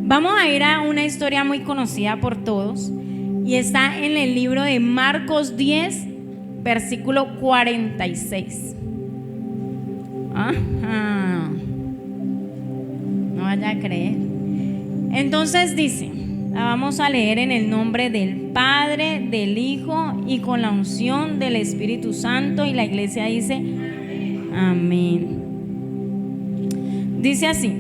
Vamos a ir a una historia muy conocida por todos y está en el libro de Marcos 10, versículo 46. Ajá. No vaya a creer. Entonces dice, la vamos a leer en el nombre del Padre, del Hijo y con la unción del Espíritu Santo, y la iglesia dice amén. Dice así: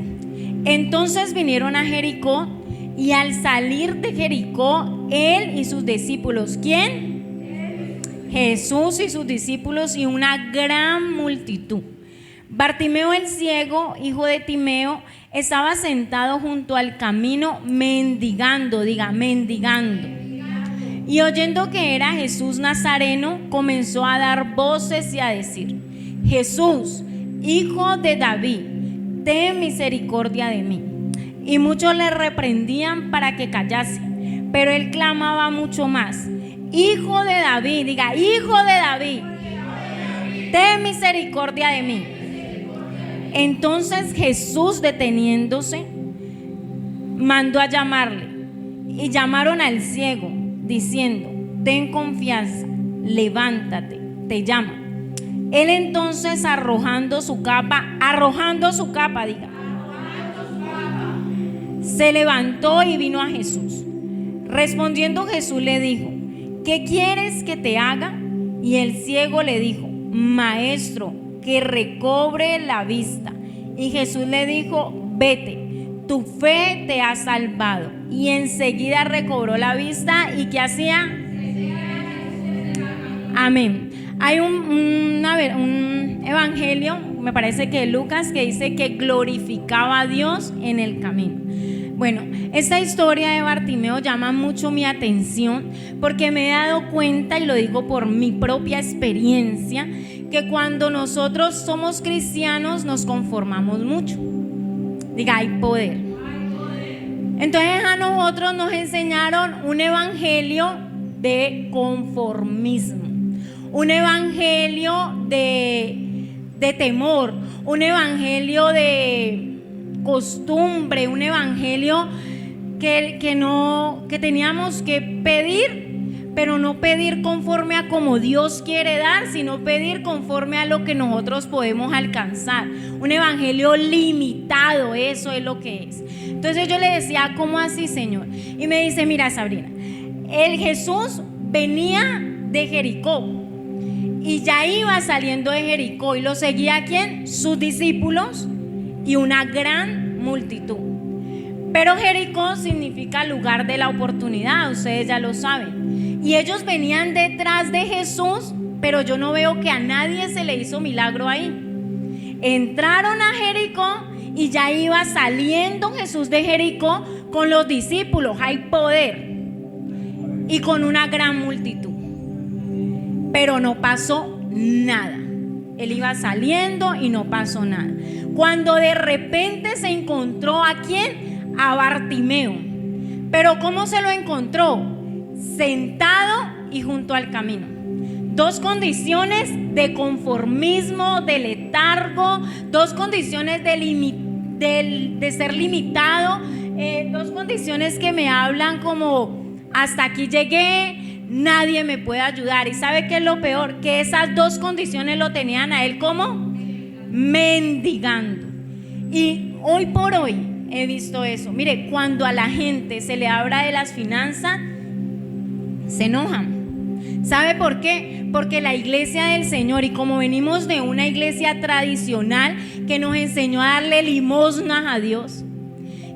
entonces vinieron a Jericó, y al salir de Jericó, él y sus discípulos. ¿Quién? Jesús y sus discípulos y una gran multitud. Bartimeo el ciego, hijo de Timeo, estaba sentado junto al camino mendigando, diga, mendigando. Y oyendo que era Jesús Nazareno, comenzó a dar voces y a decir: Jesús, hijo de David, ten misericordia de mí. Y muchos le reprendían para que callase, pero él clamaba mucho más: Hijo de David, diga, hijo de David, ten misericordia de mí. Entonces Jesús, deteniéndose, mandó a llamarle, y llamaron al ciego, diciendo: ten confianza, levántate, te llama. Él entonces, arrojando su capa, diga, se levantó y vino a Jesús. Respondiendo Jesús le dijo: ¿qué quieres que te haga? Y el ciego le dijo: Maestro, que recobre la vista. Y Jesús le dijo: vete, tu fe te ha salvado. Y enseguida recobró la vista. ¿Y qué hacía? Amén. Hay un evangelio, me parece que Lucas, que dice que glorificaba a Dios en el camino. Bueno, esta historia de Bartimeo llama mucho mi atención, porque me he dado cuenta, y lo digo por mi propia experiencia, que cuando nosotros somos cristianos nos conformamos mucho. Diga, hay poder. Entonces a nosotros nos enseñaron un evangelio de conformismo, un evangelio de temor, un evangelio de costumbre, un evangelio que teníamos que pedir, pero no pedir conforme a como Dios quiere dar, sino pedir conforme a lo que nosotros podemos alcanzar. Un evangelio limitado, eso es lo que es. Entonces yo le decía: ¿cómo así, Señor? Y me dice: mira, Sabrina, el Jesús venía de Jericó y ya iba saliendo de Jericó, y lo seguía ¿quién? Sus discípulos y una gran multitud. Pero Jericó significa lugar de la oportunidad, ustedes ya lo saben. Y ellos venían detrás de Jesús, pero yo no veo que a nadie se le hizo milagro ahí. Entraron a Jericó y ya iba saliendo Jesús de Jericó con los discípulos, hay poder, y con una gran multitud. Pero no pasó nada. Él iba saliendo y no pasó nada. Cuando de repente se encontró ¿a quién? A Bartimeo. Pero ¿cómo se lo encontró? Sentado y junto al camino. Dos condiciones de conformismo, de letargo, dos condiciones de ser limitado, dos condiciones que me hablan como: hasta aquí llegué, nadie me puede ayudar. ¿Y sabe qué es lo peor? Que esas dos condiciones lo tenían a él como mendigando. Y hoy por hoy he visto eso. Mire, cuando a la gente se le habla de las finanzas, se enojan. ¿Sabe por qué? Porque la iglesia del Señor, y como venimos de una iglesia tradicional que nos enseñó a darle limosnas a Dios,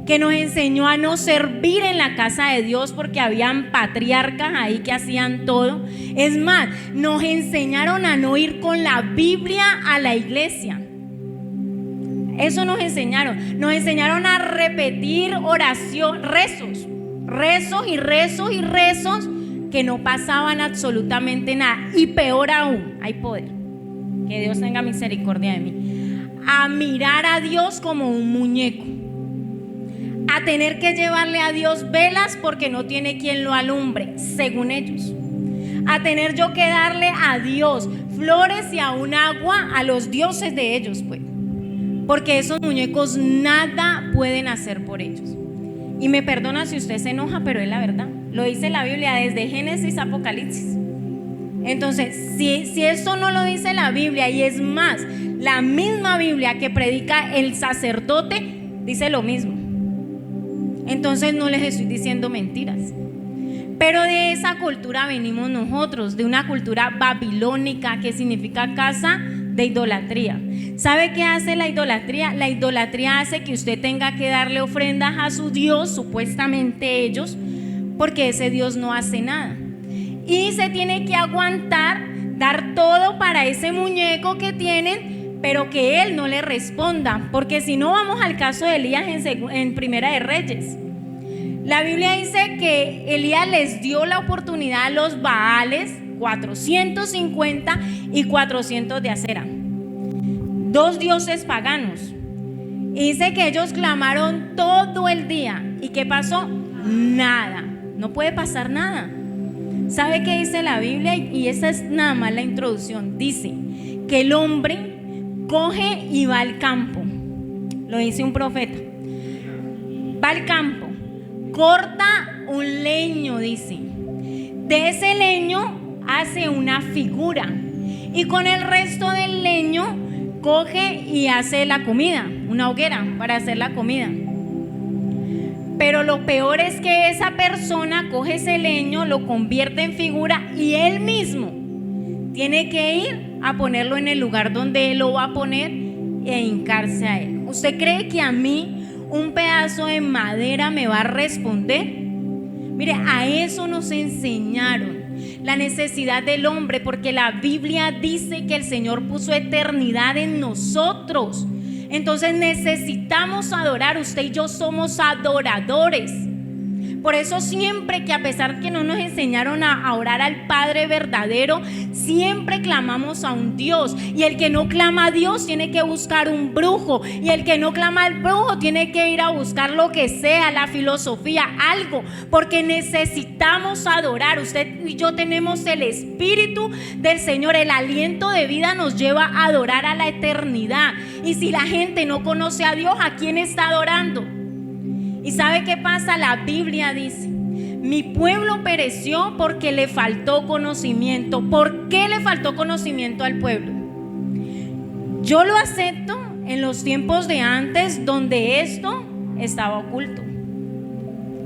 que nos enseñó a no servir en la casa de Dios porque habían patriarcas ahí que hacían todo. Es más, nos enseñaron a no ir con la Biblia a la iglesia. Eso nos enseñaron. Nos enseñaron a repetir oración, rezos que no pasaban absolutamente nada. Y peor aún, hay poder. Que Dios tenga misericordia de mí. A mirar a Dios como un muñeco, a tener que llevarle a Dios velas porque no tiene quien lo alumbre, según ellos, a tener yo que darle a Dios flores y aún agua a los dioses de ellos, pues, porque esos muñecos nada pueden hacer por ellos. Y me perdona si usted se enoja, pero es la verdad. Lo dice la Biblia desde Génesis a Apocalipsis. Entonces, si esto no lo dice la Biblia, y es más, la misma Biblia que predica el sacerdote dice lo mismo. Entonces no les estoy diciendo mentiras. Pero de esa cultura venimos nosotros, de una cultura babilónica que significa casa de idolatría. ¿Sabe qué hace la idolatría? La idolatría hace que usted tenga que darle ofrendas a su Dios, supuestamente ellos, porque ese Dios no hace nada. Y se tiene que aguantar, dar todo para ese muñeco que tienen, pero que él no le responda, porque si no, vamos al caso de Elías en Primera de Reyes. La Biblia dice que Elías les dio la oportunidad a los Baales, 450 y 400 de Acera, dos dioses paganos. Y dice que ellos clamaron todo el día. ¿Y qué pasó? Nada. No puede pasar nada. ¿Sabe qué dice la Biblia? Y esa es nada más la introducción. Dice que el hombre coge y va al campo. Lo dice un profeta. Va al campo, corta un leño, dice. De ese leño hace una figura. Y con el resto del leño coge y hace la comida, una hoguera para hacer la comida. Pero lo peor es que esa persona coge ese leño, lo convierte en figura y él mismo tiene que ir a ponerlo en el lugar donde él lo va a poner e hincarse a él. ¿Usted cree que a mí un pedazo de madera me va a responder? Mire, a eso nos enseñaron, la necesidad del hombre, porque la Biblia dice que el Señor puso eternidad en nosotros. Entonces necesitamos adorar. Usted y yo somos adoradores. Por eso siempre, que a pesar que no nos enseñaron a orar al Padre verdadero, siempre clamamos a un Dios. Y el que no clama a Dios tiene que buscar un brujo. Y el que no clama al brujo tiene que ir a buscar lo que sea, la filosofía, algo. Porque necesitamos adorar. Usted y yo tenemos el Espíritu del Señor. El aliento de vida nos lleva a adorar a la eternidad. Y si la gente no conoce a Dios, ¿a quién está adorando? ¿Y sabe qué pasa? La Biblia dice: mi pueblo pereció porque le faltó conocimiento. ¿Por qué le faltó conocimiento al pueblo? Yo lo acepto en los tiempos de antes, donde esto estaba oculto.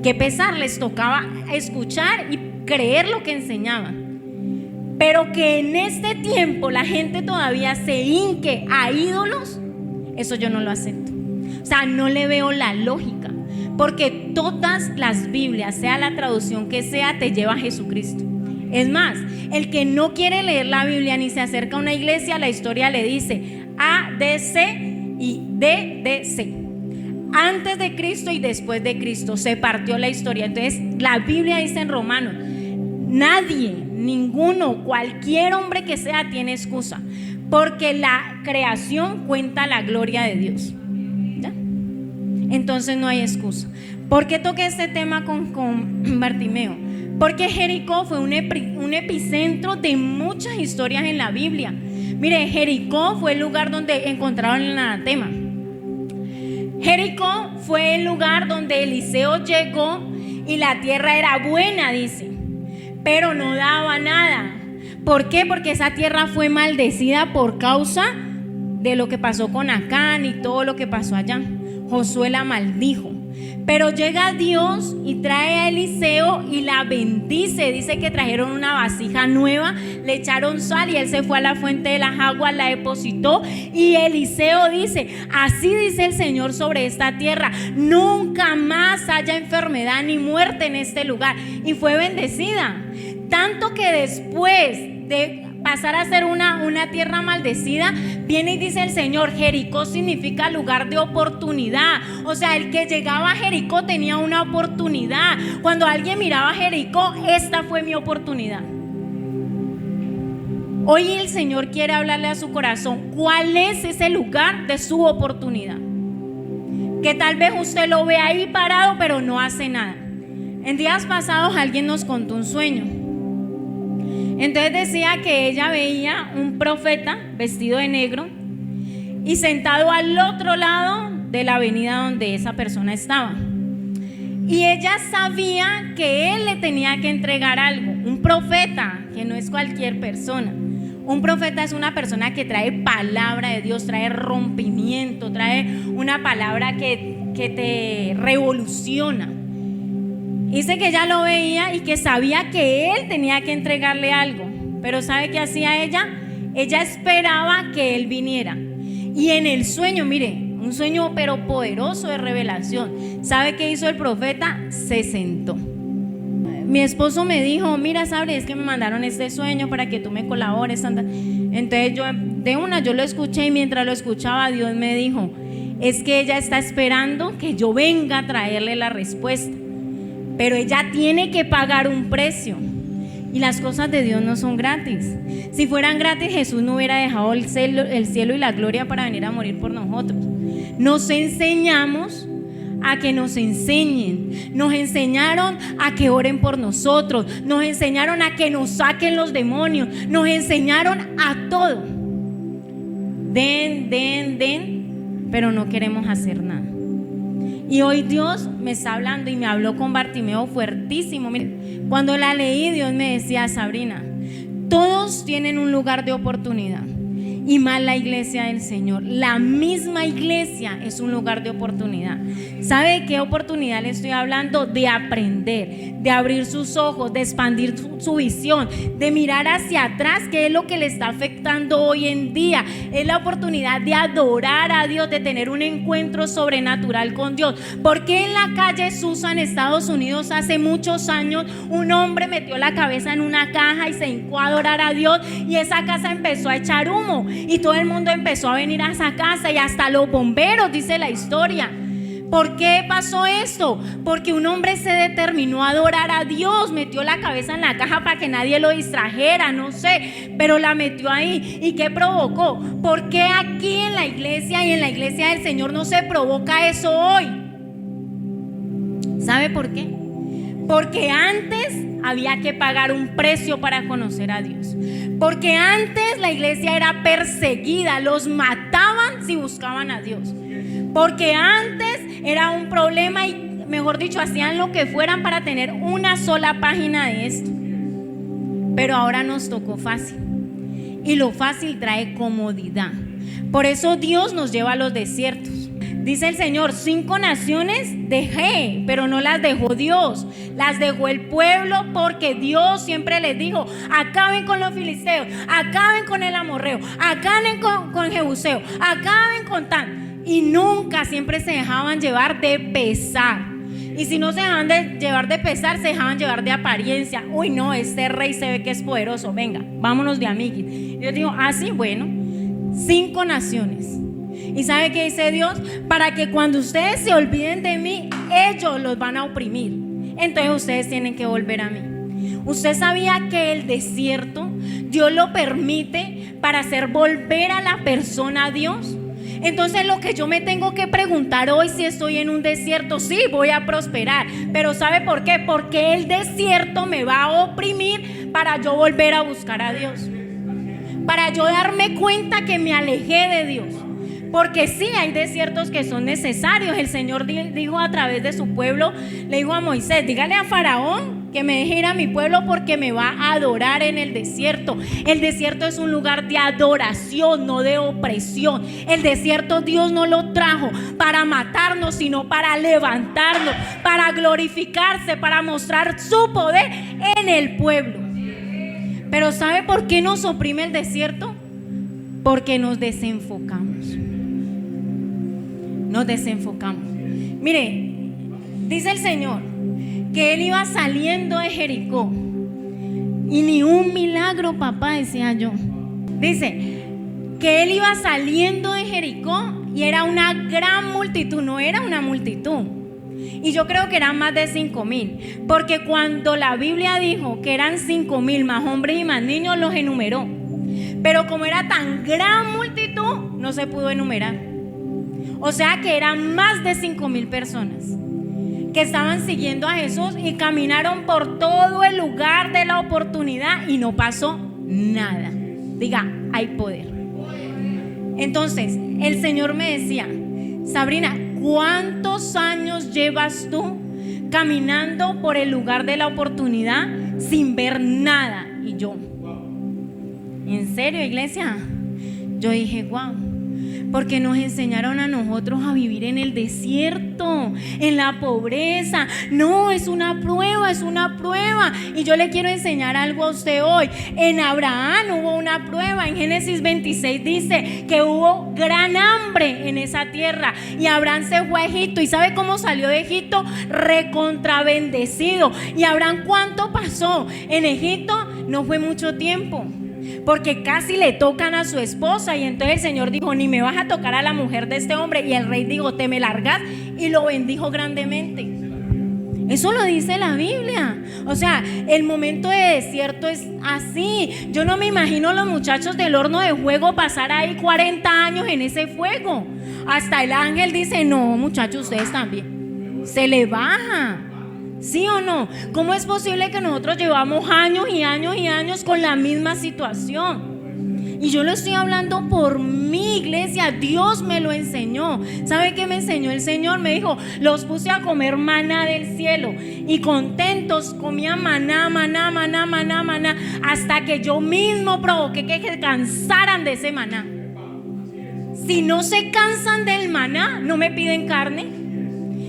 Qué pesar, les tocaba escuchar y creer lo que enseñaban. Pero que en este tiempo la gente todavía se hinque a ídolos, eso yo no lo acepto. O sea, no le veo la lógica. Porque todas las Biblias, sea la traducción que sea, te lleva a Jesucristo. Es más, el que no quiere leer la Biblia ni se acerca a una iglesia, la historia le dice ADC y DDC. Antes de Cristo y después de Cristo se partió la historia. Entonces la Biblia dice en Romanos: nadie, ninguno, cualquier hombre que sea tiene excusa, porque la creación cuenta la gloria de Dios. Entonces no hay excusa. ¿Por qué toqué este tema con Bartimeo? Porque Jericó fue un epicentro de muchas historias en la Biblia. Mire, Jericó fue el lugar donde encontraron el anatema. Jericó fue el lugar donde Eliseo llegó y la tierra era buena, dice, pero no daba nada. ¿Por qué? Porque esa tierra fue maldecida por causa de lo que pasó con Acán y todo lo que pasó allá. Josué la maldijo. Pero llega Dios y trae a Eliseo y la bendice. Dice que trajeron una vasija nueva, le echaron sal y él se fue a la fuente de las aguas, la depositó. Y Eliseo dice: así dice el Señor sobre esta tierra, nunca más haya enfermedad ni muerte en este lugar. Y fue bendecida. Tanto que después de pasar a ser una tierra maldecida, viene y dice el Señor: Jericó significa lugar de oportunidad. O sea, el que llegaba a Jericó tenía una oportunidad. Cuando alguien miraba a Jericó, esta fue mi oportunidad. Hoy el Señor quiere hablarle a su corazón: ¿cuál es ese lugar de su oportunidad? Que tal vez usted lo ve ahí parado, pero no hace nada. En días pasados alguien nos contó un sueño. Entonces decía que ella veía un profeta vestido de negro y sentado al otro lado de la avenida donde esa persona estaba. Y ella sabía que él le tenía que entregar algo. Un profeta, que no es cualquier persona. Un profeta es una persona que trae palabra de Dios, trae rompimiento, trae una palabra que te revoluciona. Dice que ella lo veía y que sabía que él tenía que entregarle algo. Pero ¿sabe qué hacía ella? Ella esperaba que él viniera. Y en el sueño, mire, un sueño pero poderoso de revelación. ¿Sabe qué hizo el profeta? Se sentó. Mi esposo me dijo: mira, Sabri, es que me mandaron este sueño para que tú me colabores. Entonces yo lo escuché, y mientras lo escuchaba, Dios me dijo: es que ella está esperando que yo venga a traerle la respuesta, pero ella tiene que pagar un precio. Y las cosas de Dios no son gratis. Si fueran gratis, Jesús no hubiera dejado el cielo y la gloria para venir a morir por nosotros. Nos enseñamos a que nos enseñen. Nos enseñaron a que oren por nosotros. Nos enseñaron a que nos saquen los demonios. Nos enseñaron a todo. Den, pero no queremos hacer nada. Y hoy Dios me está hablando y me habló con Bartimeo fuertísimo. Mire, cuando la leí, Dios me decía: Sabrina, todos tienen un lugar de oportunidad, y más la iglesia del Señor. La misma iglesia es un lugar de oportunidad. ¿Sabe de qué oportunidad le estoy hablando? De aprender, de abrir sus ojos, de expandir su visión, de mirar hacia atrás, que es lo que le está afectando hoy en día. Es la oportunidad de adorar a Dios, de tener un encuentro sobrenatural con Dios. Porque en la calle Susa, en Estados Unidos, hace muchos años, un hombre metió la cabeza en una caja y se hincó a adorar a Dios, y esa casa empezó a echar humo. Y todo el mundo empezó a venir a esa casa, y hasta los bomberos, dice la historia. ¿Por qué pasó esto? Porque un hombre se determinó a adorar a Dios, metió la cabeza en la caja para que nadie lo distrajera, no sé, pero la metió ahí. ¿Y qué provocó? ¿Por qué aquí en la iglesia y en la iglesia del Señor no se provoca eso hoy? ¿Sabe por qué? Porque antes había que pagar un precio para conocer a Dios. Porque antes la iglesia era perseguida, los mataban si buscaban a Dios. Porque antes era un problema y, mejor dicho, hacían lo que fueran para tener una sola página de esto. Pero ahora nos tocó fácil, y lo fácil trae comodidad. Por eso Dios nos lleva a los desiertos. Dice el Señor: 5 naciones dejé, pero no las dejó Dios, las dejó el pueblo, porque Dios siempre les dijo: acaben con los filisteos, acaben con el amorreo, acaben con Jebuseo, acaben con tan. Y nunca, siempre se dejaban llevar de pesar. Y si no se dejaban de llevar de pesar, se dejaban llevar de apariencia. Uy, no, este rey se ve que es poderoso, venga, vámonos de amiguis. Y yo digo: sí, bueno, 5 naciones. ¿Y sabe qué dice Dios? Para que cuando ustedes se olviden de mí, ellos los van a oprimir. Entonces ustedes tienen que volver a mí. ¿Usted sabía que el desierto Dios lo permite para hacer volver a la persona a Dios? Entonces lo que yo me tengo que preguntar hoy, si estoy en un desierto, sí, voy a prosperar, pero ¿sabe por qué? Porque el desierto me va a oprimir para yo volver a buscar a Dios, para yo darme cuenta que me alejé de Dios. Porque sí, hay desiertos que son necesarios. El Señor dijo a través de su pueblo, le dijo a Moisés: dígale a Faraón que me deje ir a mi pueblo, porque me va a adorar en el desierto. El desierto es un lugar de adoración, no de opresión. El desierto Dios no lo trajo para matarnos, sino para levantarnos, para glorificarse, para mostrar su poder en el pueblo. Pero ¿sabe por qué nos oprime el desierto? Porque nos desenfocamos. Nos desenfocamos. Mire, dice el Señor que Él iba saliendo de Jericó, y ni un milagro, papá, decía yo. Dice que Él iba saliendo de Jericó y era una gran multitud, no era una multitud. Y yo creo que eran más de 5,000, porque cuando la Biblia dijo que eran 5,000 más hombres y más niños, los enumeró. Pero como era tan gran multitud, no se pudo enumerar. O sea que eran más de 5,000 personas que estaban siguiendo a Jesús, y caminaron por todo el lugar de la oportunidad y no pasó nada. Diga: hay poder. Entonces el Señor me decía: Sabrina, ¿cuántos años llevas tú caminando por el lugar de la oportunidad sin ver nada. Y yo, ¿en serio, iglesia? Yo dije, wow, porque nos enseñaron a nosotros a vivir en el desierto, en la pobreza. No, es una prueba, es una prueba. Y yo le quiero enseñar algo a usted hoy. En Abraham hubo una prueba. En Génesis 26 dice que hubo gran hambre en esa tierra. Y Abraham se fue a Egipto. ¿Y sabe cómo salió de Egipto? Recontrabendecido. ¿Y Abraham cuánto pasó en Egipto? No fue mucho tiempo, porque casi le tocan a su esposa. Y entonces el Señor dijo, ni me vas a tocar a la mujer de este hombre. Y el rey dijo, te me largas, y lo bendijo grandemente. Eso lo dice la Biblia. O sea, el momento de desierto es así. Yo no me imagino los muchachos del horno de fuego pasar ahí 40 años en ese fuego. Hasta el ángel dice, no, muchachos, ustedes también. Se le baja. ¿Sí o no? ¿Cómo es posible que nosotros llevamos años y años y años con la misma situación? Y yo lo estoy hablando por mi iglesia. Dios me lo enseñó. ¿Sabe qué me enseñó el Señor? Me dijo, los puse a comer maná del cielo, y contentos comían maná, maná, maná, maná, maná, hasta que yo mismo provoqué que se cansaran de ese maná. Si no se cansan del maná, no me piden carne.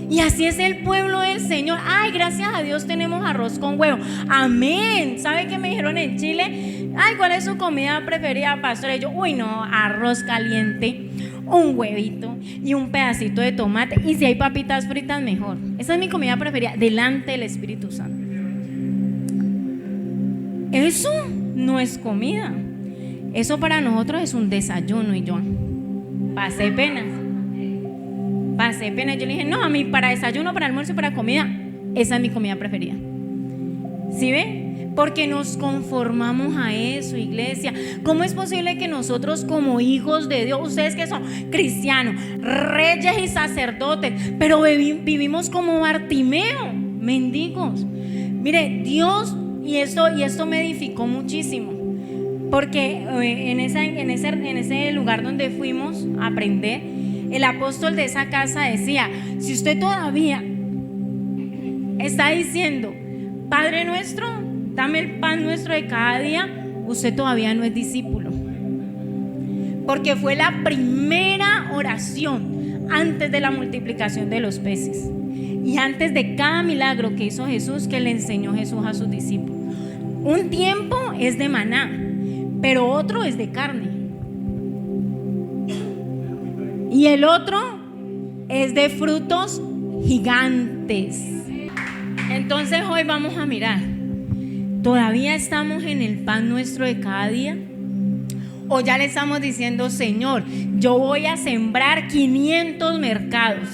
Y así es el pueblo del Señor. Ay, gracias a Dios tenemos arroz con huevo. Amén. ¿Sabe qué me dijeron en Chile? Ay, ¿cuál es su comida preferida, pastor? Y yo, uy, no, arroz caliente, un huevito y un pedacito de tomate. Y si hay papitas fritas, mejor. Esa es mi comida preferida, delante del Espíritu Santo. Eso no es comida. Eso para nosotros es un desayuno. Y yo pasé penas. Yo le dije, no, a mí para desayuno, para almuerzo y para comida, esa es mi comida preferida. ¿Sí ve? Porque nos conformamos a eso, iglesia. ¿Cómo es posible que nosotros como hijos de Dios, ustedes que son cristianos, reyes y sacerdotes, pero vivimos como Bartimeo, mendigos? Mire, Dios, y esto me edificó muchísimo, porque en ese lugar donde fuimos a aprender, el apóstol de esa casa decía, si usted todavía está diciendo, Padre nuestro, dame el pan nuestro de cada día, usted todavía no es discípulo. Porque fue la primera oración antes de la multiplicación de los peces y antes de cada milagro que hizo Jesús, que le enseñó Jesús a sus discípulos. Un tiempo es de maná, pero otro es de carne. Y el otro es de frutos gigantes. Entonces hoy vamos a mirar, ¿todavía estamos en el pan nuestro de cada día? ¿O ya le estamos diciendo, Señor, yo voy a sembrar 500 mercados?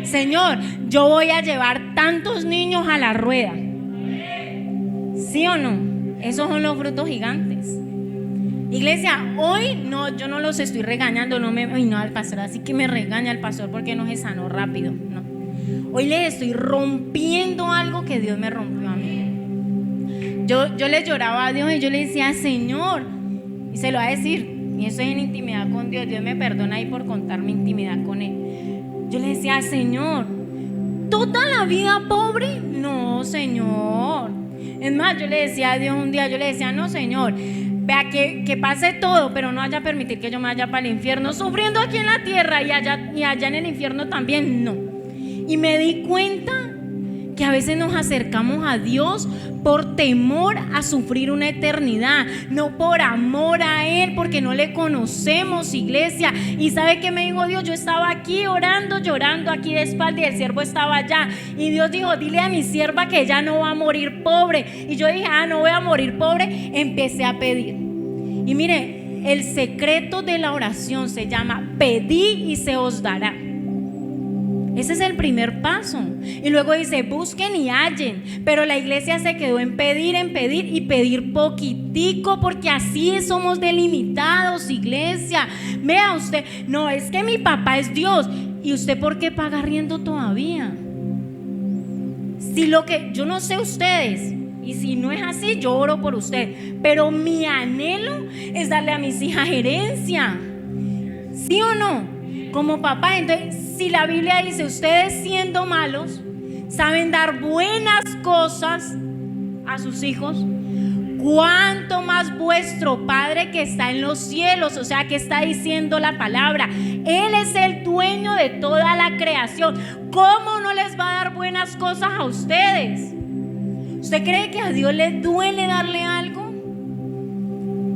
Señor, yo voy a llevar tantos niños a la rueda. ¿Sí o no? Esos son los frutos gigantes. Iglesia, hoy no, yo no los estoy regañando, no al pastor, así que me regaña el pastor porque no se sanó rápido. No. Hoy le estoy rompiendo algo que Dios me rompió a mí. Yo le lloraba a Dios y yo le decía, Señor, y se lo va a decir, y eso es en intimidad con Dios. Dios me perdona ahí por contar mi intimidad con Él. Yo le decía, Señor, ¿toda la vida pobre? No, Señor. Es más, yo le decía a Dios un día, yo le decía, no, Señor, vea que pase todo, pero no haya permitir que yo me vaya para el infierno, sufriendo aquí en la tierra y allá en el infierno también, no. Y me di cuenta que a veces nos acercamos a Dios por temor a sufrir una eternidad, no por amor a Él, porque no le conocemos, iglesia. Y ¿sabe qué me dijo Dios? Yo estaba aquí orando, llorando aquí de espalda, y el siervo estaba allá, y Dios dijo, dile a mi sierva que ella no va a morir pobre. Y yo dije, no voy a morir pobre. Empecé a pedir, y mire, el secreto de la oración se llama pedid y se os dará. Ese es el primer paso. Y luego dice, busquen y hallen. Pero la iglesia se quedó en pedir y pedir poquitico, porque así somos delimitados, iglesia. Vea usted, no, es que mi papá es Dios. ¿Y usted por qué paga arriendo todavía? Si yo no sé ustedes, y si no es así, yo oro por usted, pero mi anhelo es darle a mis hijas herencia. ¿Sí o no? Como papá. Entonces, si la Biblia dice, ustedes siendo malos, saben dar buenas cosas a sus hijos, cuánto más vuestro Padre que está en los cielos. O sea, que está diciendo la palabra, Él es el dueño de toda la creación. ¿Cómo no les va a dar buenas cosas a ustedes? ¿Usted cree que a Dios le duele darle algo?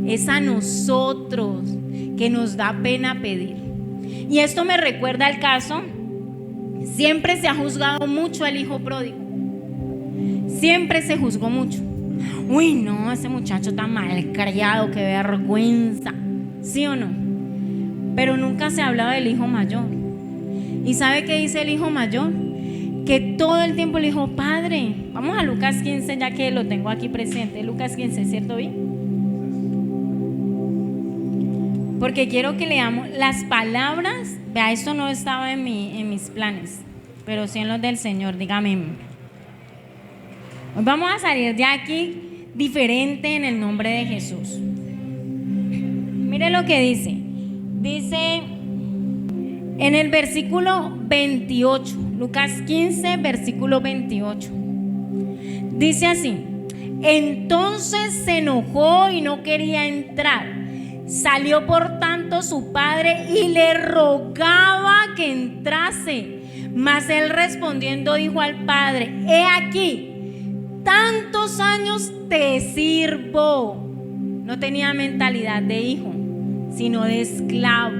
Es a nosotros que nos da pena pedir. Y esto me recuerda al caso, siempre se ha juzgado mucho al hijo pródigo. Siempre se juzgó mucho. Uy, no, ese muchacho tan malcriado, qué vergüenza. ¿Sí o no? Pero nunca se hablaba del hijo mayor. ¿Y sabe qué dice el hijo mayor? Que todo el tiempo le dijo, Padre, vamos a Lucas 15, ya que lo tengo aquí presente. Lucas 15, ¿cierto, Vi? Porque quiero que leamos las palabras. Vea, esto no estaba en mis planes, pero sí en los del Señor, dígame. Hoy vamos a salir de aquí diferente en el nombre de Jesús. Mire lo que dice. Dice en el versículo 28, Lucas 15, versículo 28. Dice así: entonces se enojó y no quería entrar. Salió por tanto su padre y le rogaba que entrase. Mas él respondiendo dijo al padre: he aquí, tantos años te sirvo. No tenía mentalidad de hijo, sino de esclavo,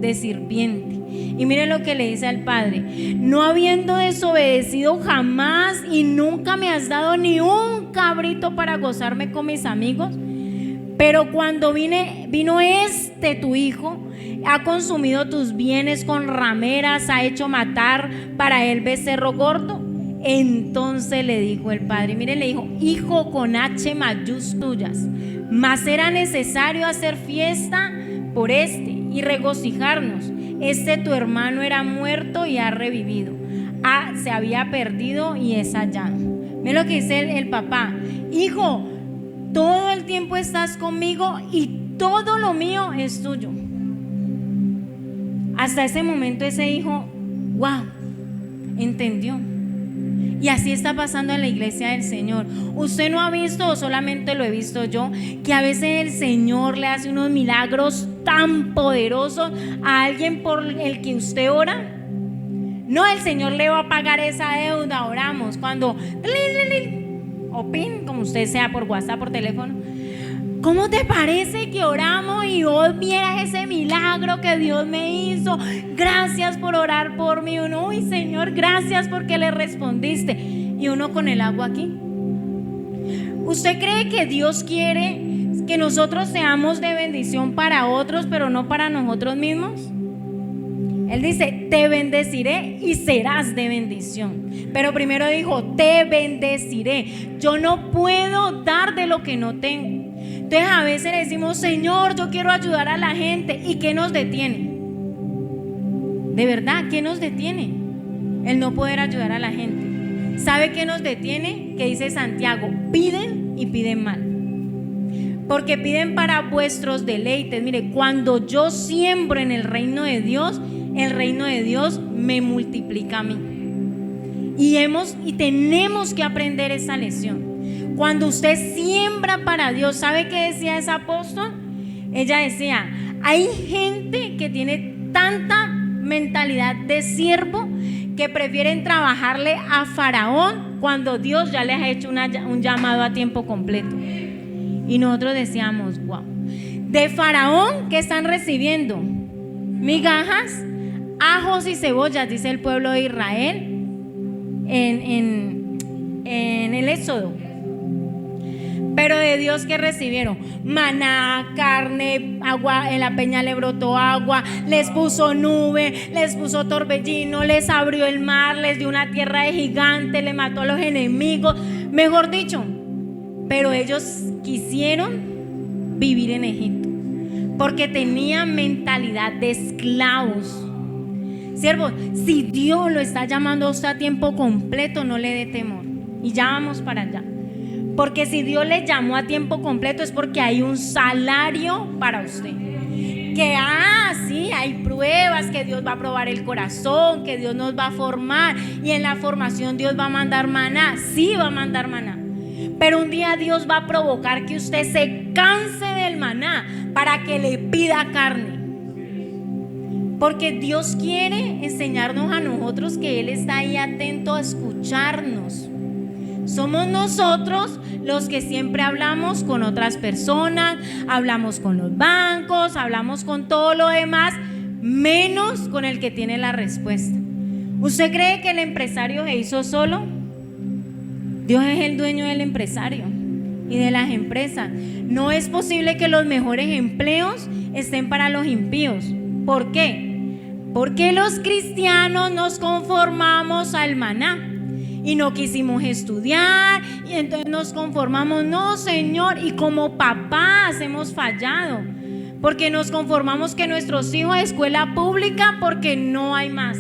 de sirviente. Y mire lo que le dice al padre: no habiendo desobedecido jamás y nunca me has dado ni un cabrito para gozarme con mis amigos, pero cuando vino este tu hijo, ha consumido tus bienes con rameras, ha hecho matar para él becerro gordo. Entonces le dijo el padre, mire, le dijo, hijo con H mayúsculas, mas era necesario hacer fiesta por este y regocijarnos. Este tu hermano era muerto y ha revivido, se había perdido y es hallado. Mira lo que dice el papá: hijo, todo el tiempo estás conmigo y todo lo mío es tuyo. Hasta ese momento ese hijo, wow, entendió. Y así está pasando en la iglesia del Señor. Usted no ha visto, o solamente lo he visto yo, que a veces el Señor le hace unos milagros tan poderosos a alguien por el que usted ora. No, el Señor le va a pagar esa deuda. Oramos cuando o pin, como usted sea, por WhatsApp, por teléfono. ¿Cómo te parece que oramos y vos vieras ese milagro que Dios me hizo? Gracias por orar por mí. Uno, uy, Señor, gracias porque le respondiste. Y uno con el agua aquí. ¿Usted cree que Dios quiere que nosotros seamos de bendición para otros, pero no para nosotros mismos? Él dice, te bendeciré y serás de bendición. Pero primero dijo, te bendeciré. Yo no puedo dar de lo que no tengo. Entonces a veces le decimos, Señor, yo quiero ayudar a la gente. ¿Y qué nos detiene? De verdad, ¿qué nos detiene? El no poder ayudar a la gente. ¿Sabe qué nos detiene? Que dice Santiago, piden y piden mal. Porque piden para vuestros deleites. Mire, cuando yo siembro en el reino de Dios me multiplica a mí. Y tenemos que aprender esa lección. Cuando usted siembra para Dios, ¿sabe qué decía esa apóstol? Ella decía, hay gente que tiene tanta mentalidad de siervo que prefieren trabajarle a Faraón cuando Dios ya les ha hecho un llamado a tiempo completo. Y nosotros decíamos, wow, de Faraón, ¿qué están recibiendo? Migajas, ajos y cebollas, dice el pueblo de Israel en el Éxodo. Pero de Dios, ¿qué recibieron? Maná, carne, agua, en la peña le brotó agua, les puso nube, les puso torbellino, les abrió el mar, les dio una tierra de gigantes, le mató a los enemigos, mejor dicho. Pero ellos quisieron vivir en Egipto porque tenían mentalidad de esclavos. Siervos, si Dios lo está llamando a usted a tiempo completo, no le dé temor. Y ya vamos para allá. Porque si Dios le llamó a tiempo completo es porque hay un salario para usted. que sí, hay pruebas, que Dios va a probar el corazón, que Dios nos va a formar, y en la formación Dios va a mandar maná. Sí, va a mandar maná, pero un día Dios va a provocar que usted se canse del maná para que le pida carne. Porque Dios quiere enseñarnos a nosotros que Él está ahí atento a escucharnos. Somos nosotros los que siempre hablamos con otras personas, hablamos con los bancos, hablamos con todo lo demás, menos con el que tiene la respuesta. ¿Usted cree que el empresario se hizo solo? Dios es el dueño del empresario y de las empresas. No es posible que los mejores empleos estén para los impíos. ¿Por qué? Porque los cristianos nos conformamos al maná y no quisimos estudiar, y entonces nos conformamos. No, Señor, y como papás hemos fallado, porque nos conformamos que nuestros hijos a escuela pública porque no hay más.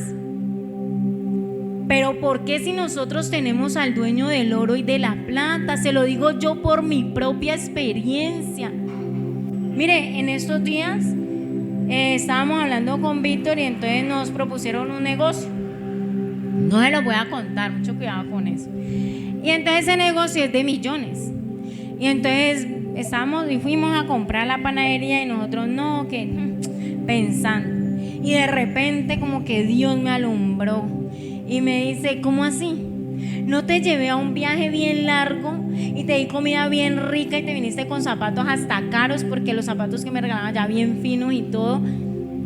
Pero ¿por qué si nosotros tenemos al dueño del oro y de la plata? Se lo digo yo por mi propia experiencia. Mire, en estos días estábamos hablando con Víctor y entonces nos propusieron un negocio. No se lo voy a contar, mucho cuidado con eso. Y entonces ese negocio es de millones. Y entonces fuimos a comprar la panadería y nosotros pensando. Y de repente como que Dios me alumbró y me dice: ¿cómo así? ¿No te llevé a un viaje bien largo y te di comida bien rica y te viniste con zapatos hasta caros, porque los zapatos que me regalaban ya bien finos y todo,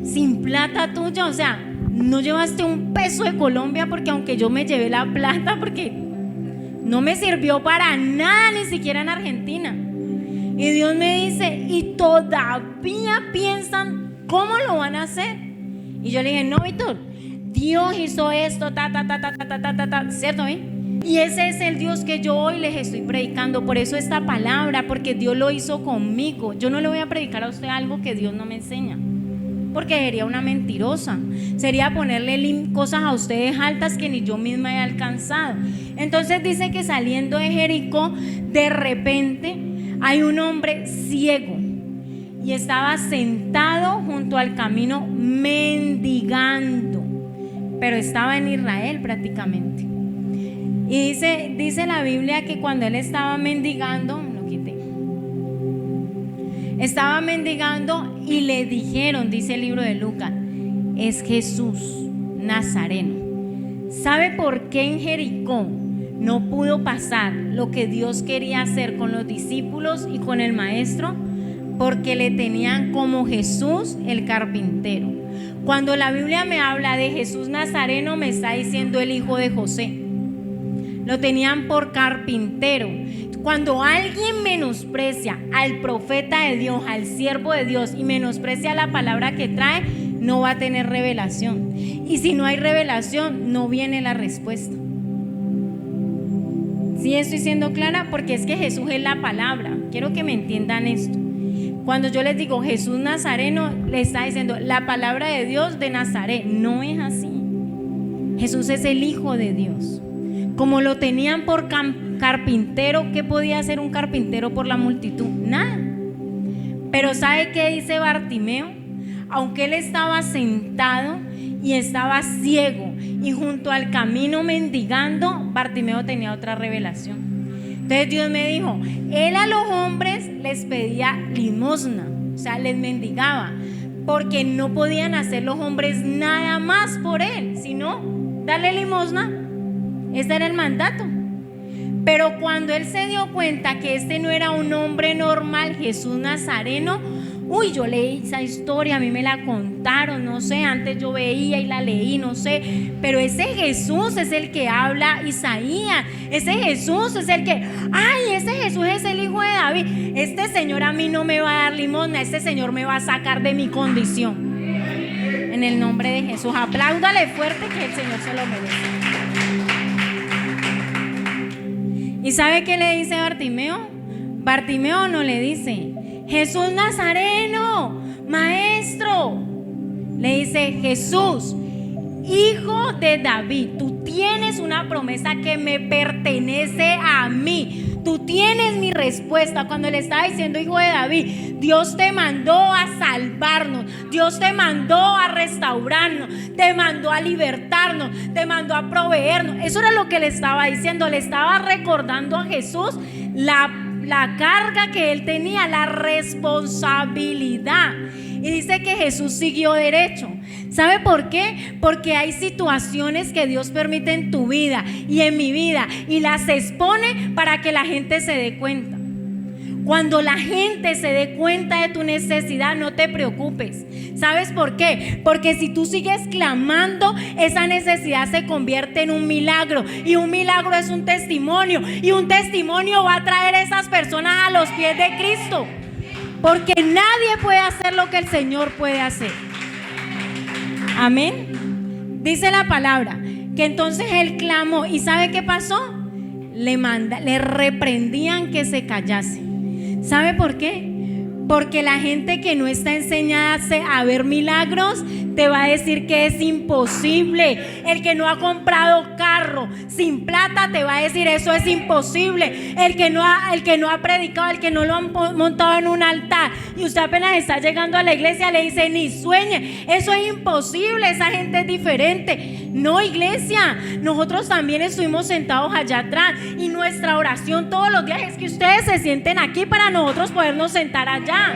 sin plata tuya? O sea, no llevaste un peso de Colombia, porque aunque yo me llevé la plata, porque no me sirvió para nada, ni siquiera en Argentina. Y Dios me dice: ¿y todavía piensan cómo lo van a hacer? Y yo le dije: no, Víctor, Dios hizo esto, ¿cierto? Y ese es el Dios que yo hoy les estoy predicando. Por eso esta palabra, porque Dios lo hizo conmigo. Yo no le voy a predicar a usted algo que Dios no me enseña, porque sería una mentirosa, sería ponerle cosas a ustedes altas que ni yo misma he alcanzado. Entonces dice que saliendo de Jericó, de repente hay un hombre ciego y estaba sentado junto al camino mendigando, pero estaba en Israel prácticamente. Y dice la Biblia que cuando él estaba mendigando, estaba mendigando y le dijeron, dice el libro de Lucas, es Jesús Nazareno. ¿Sabe por qué en Jericó no pudo pasar lo que Dios quería hacer con los discípulos y con el maestro? Porque le tenían como Jesús el carpintero. Cuando la Biblia me habla de Jesús Nazareno, me está diciendo el hijo de José. Lo tenían por carpintero. Cuando alguien menosprecia al profeta de Dios, al siervo de Dios, y menosprecia la palabra que trae, no va a tener revelación. Y si no hay revelación, no viene la respuesta. ¿Sí estoy siendo clara? Porque es que Jesús es la palabra. Quiero que me entiendan esto. Cuando yo les digo Jesús Nazareno, le está diciendo la palabra de Dios de Nazaret. No es así. Jesús es el Hijo de Dios. Como lo tenían por carpintero, ¿qué podía hacer un carpintero por la multitud? Nada. Pero ¿sabe qué dice Bartimeo? Aunque él estaba sentado y estaba ciego y junto al camino mendigando, Bartimeo tenía otra revelación. Entonces Dios me dijo, él a los hombres les pedía limosna, o sea, les mendigaba, porque no podían hacer los hombres nada más por él, sino darle limosna. Ese era el mandato. Pero cuando él se dio cuenta que este no era un hombre normal, Jesús Nazareno, yo leí esa historia, a mí me la contaron, no sé, antes yo veía y la leí, no sé, pero ese Jesús es el que habla Isaías, ese Jesús es el que, ese Jesús es el hijo de David. Este Señor a mí no me va a dar limosna, este Señor me va a sacar de mi condición. En el nombre de Jesús, apláudale fuerte que el Señor se lo merece. ¿Y sabe qué le dice Bartimeo? Bartimeo no le dice Jesús Nazareno, maestro. Le dice Jesús, hijo de David, tú tienes una promesa que me pertenece a mí. Tú tienes mi respuesta. Cuando le estaba diciendo, hijo de David, Dios te mandó a salvarnos, Dios te mandó a restaurarnos, te mandó a libertarnos, te mandó a proveernos. Eso era lo que le estaba diciendo. Le estaba recordando a Jesús la carga que él tenía, la responsabilidad. Y dice que Jesús siguió derecho. ¿Sabe por qué? Porque hay situaciones que Dios permite en tu vida y en mi vida y las expone para que la gente se dé cuenta. Cuando la gente se dé cuenta de tu necesidad, no te preocupes. ¿Sabes por qué? Porque si tú sigues clamando, esa necesidad se convierte en un milagro, y un milagro es un testimonio, y un testimonio va a traer a esas personas a los pies de Cristo, porque nadie puede hacer lo que el Señor puede hacer. Amén. Dice la palabra que entonces él clamó, y ¿sabe qué pasó? Le reprendían que se callase. ¿Sabe por qué? Porque la gente que no está enseñada a ver milagros te va a decir que es imposible. El que no ha comprado carro sin plata te va a decir eso es imposible. El que no ha predicado, el que no lo han montado en un altar y usted apenas está llegando a la iglesia, le dice ni sueñe, eso es imposible, esa gente es diferente. No, iglesia, nosotros también estuvimos sentados allá atrás y nuestra oración todos los días es que ustedes se sienten aquí para nosotros podernos sentar allá.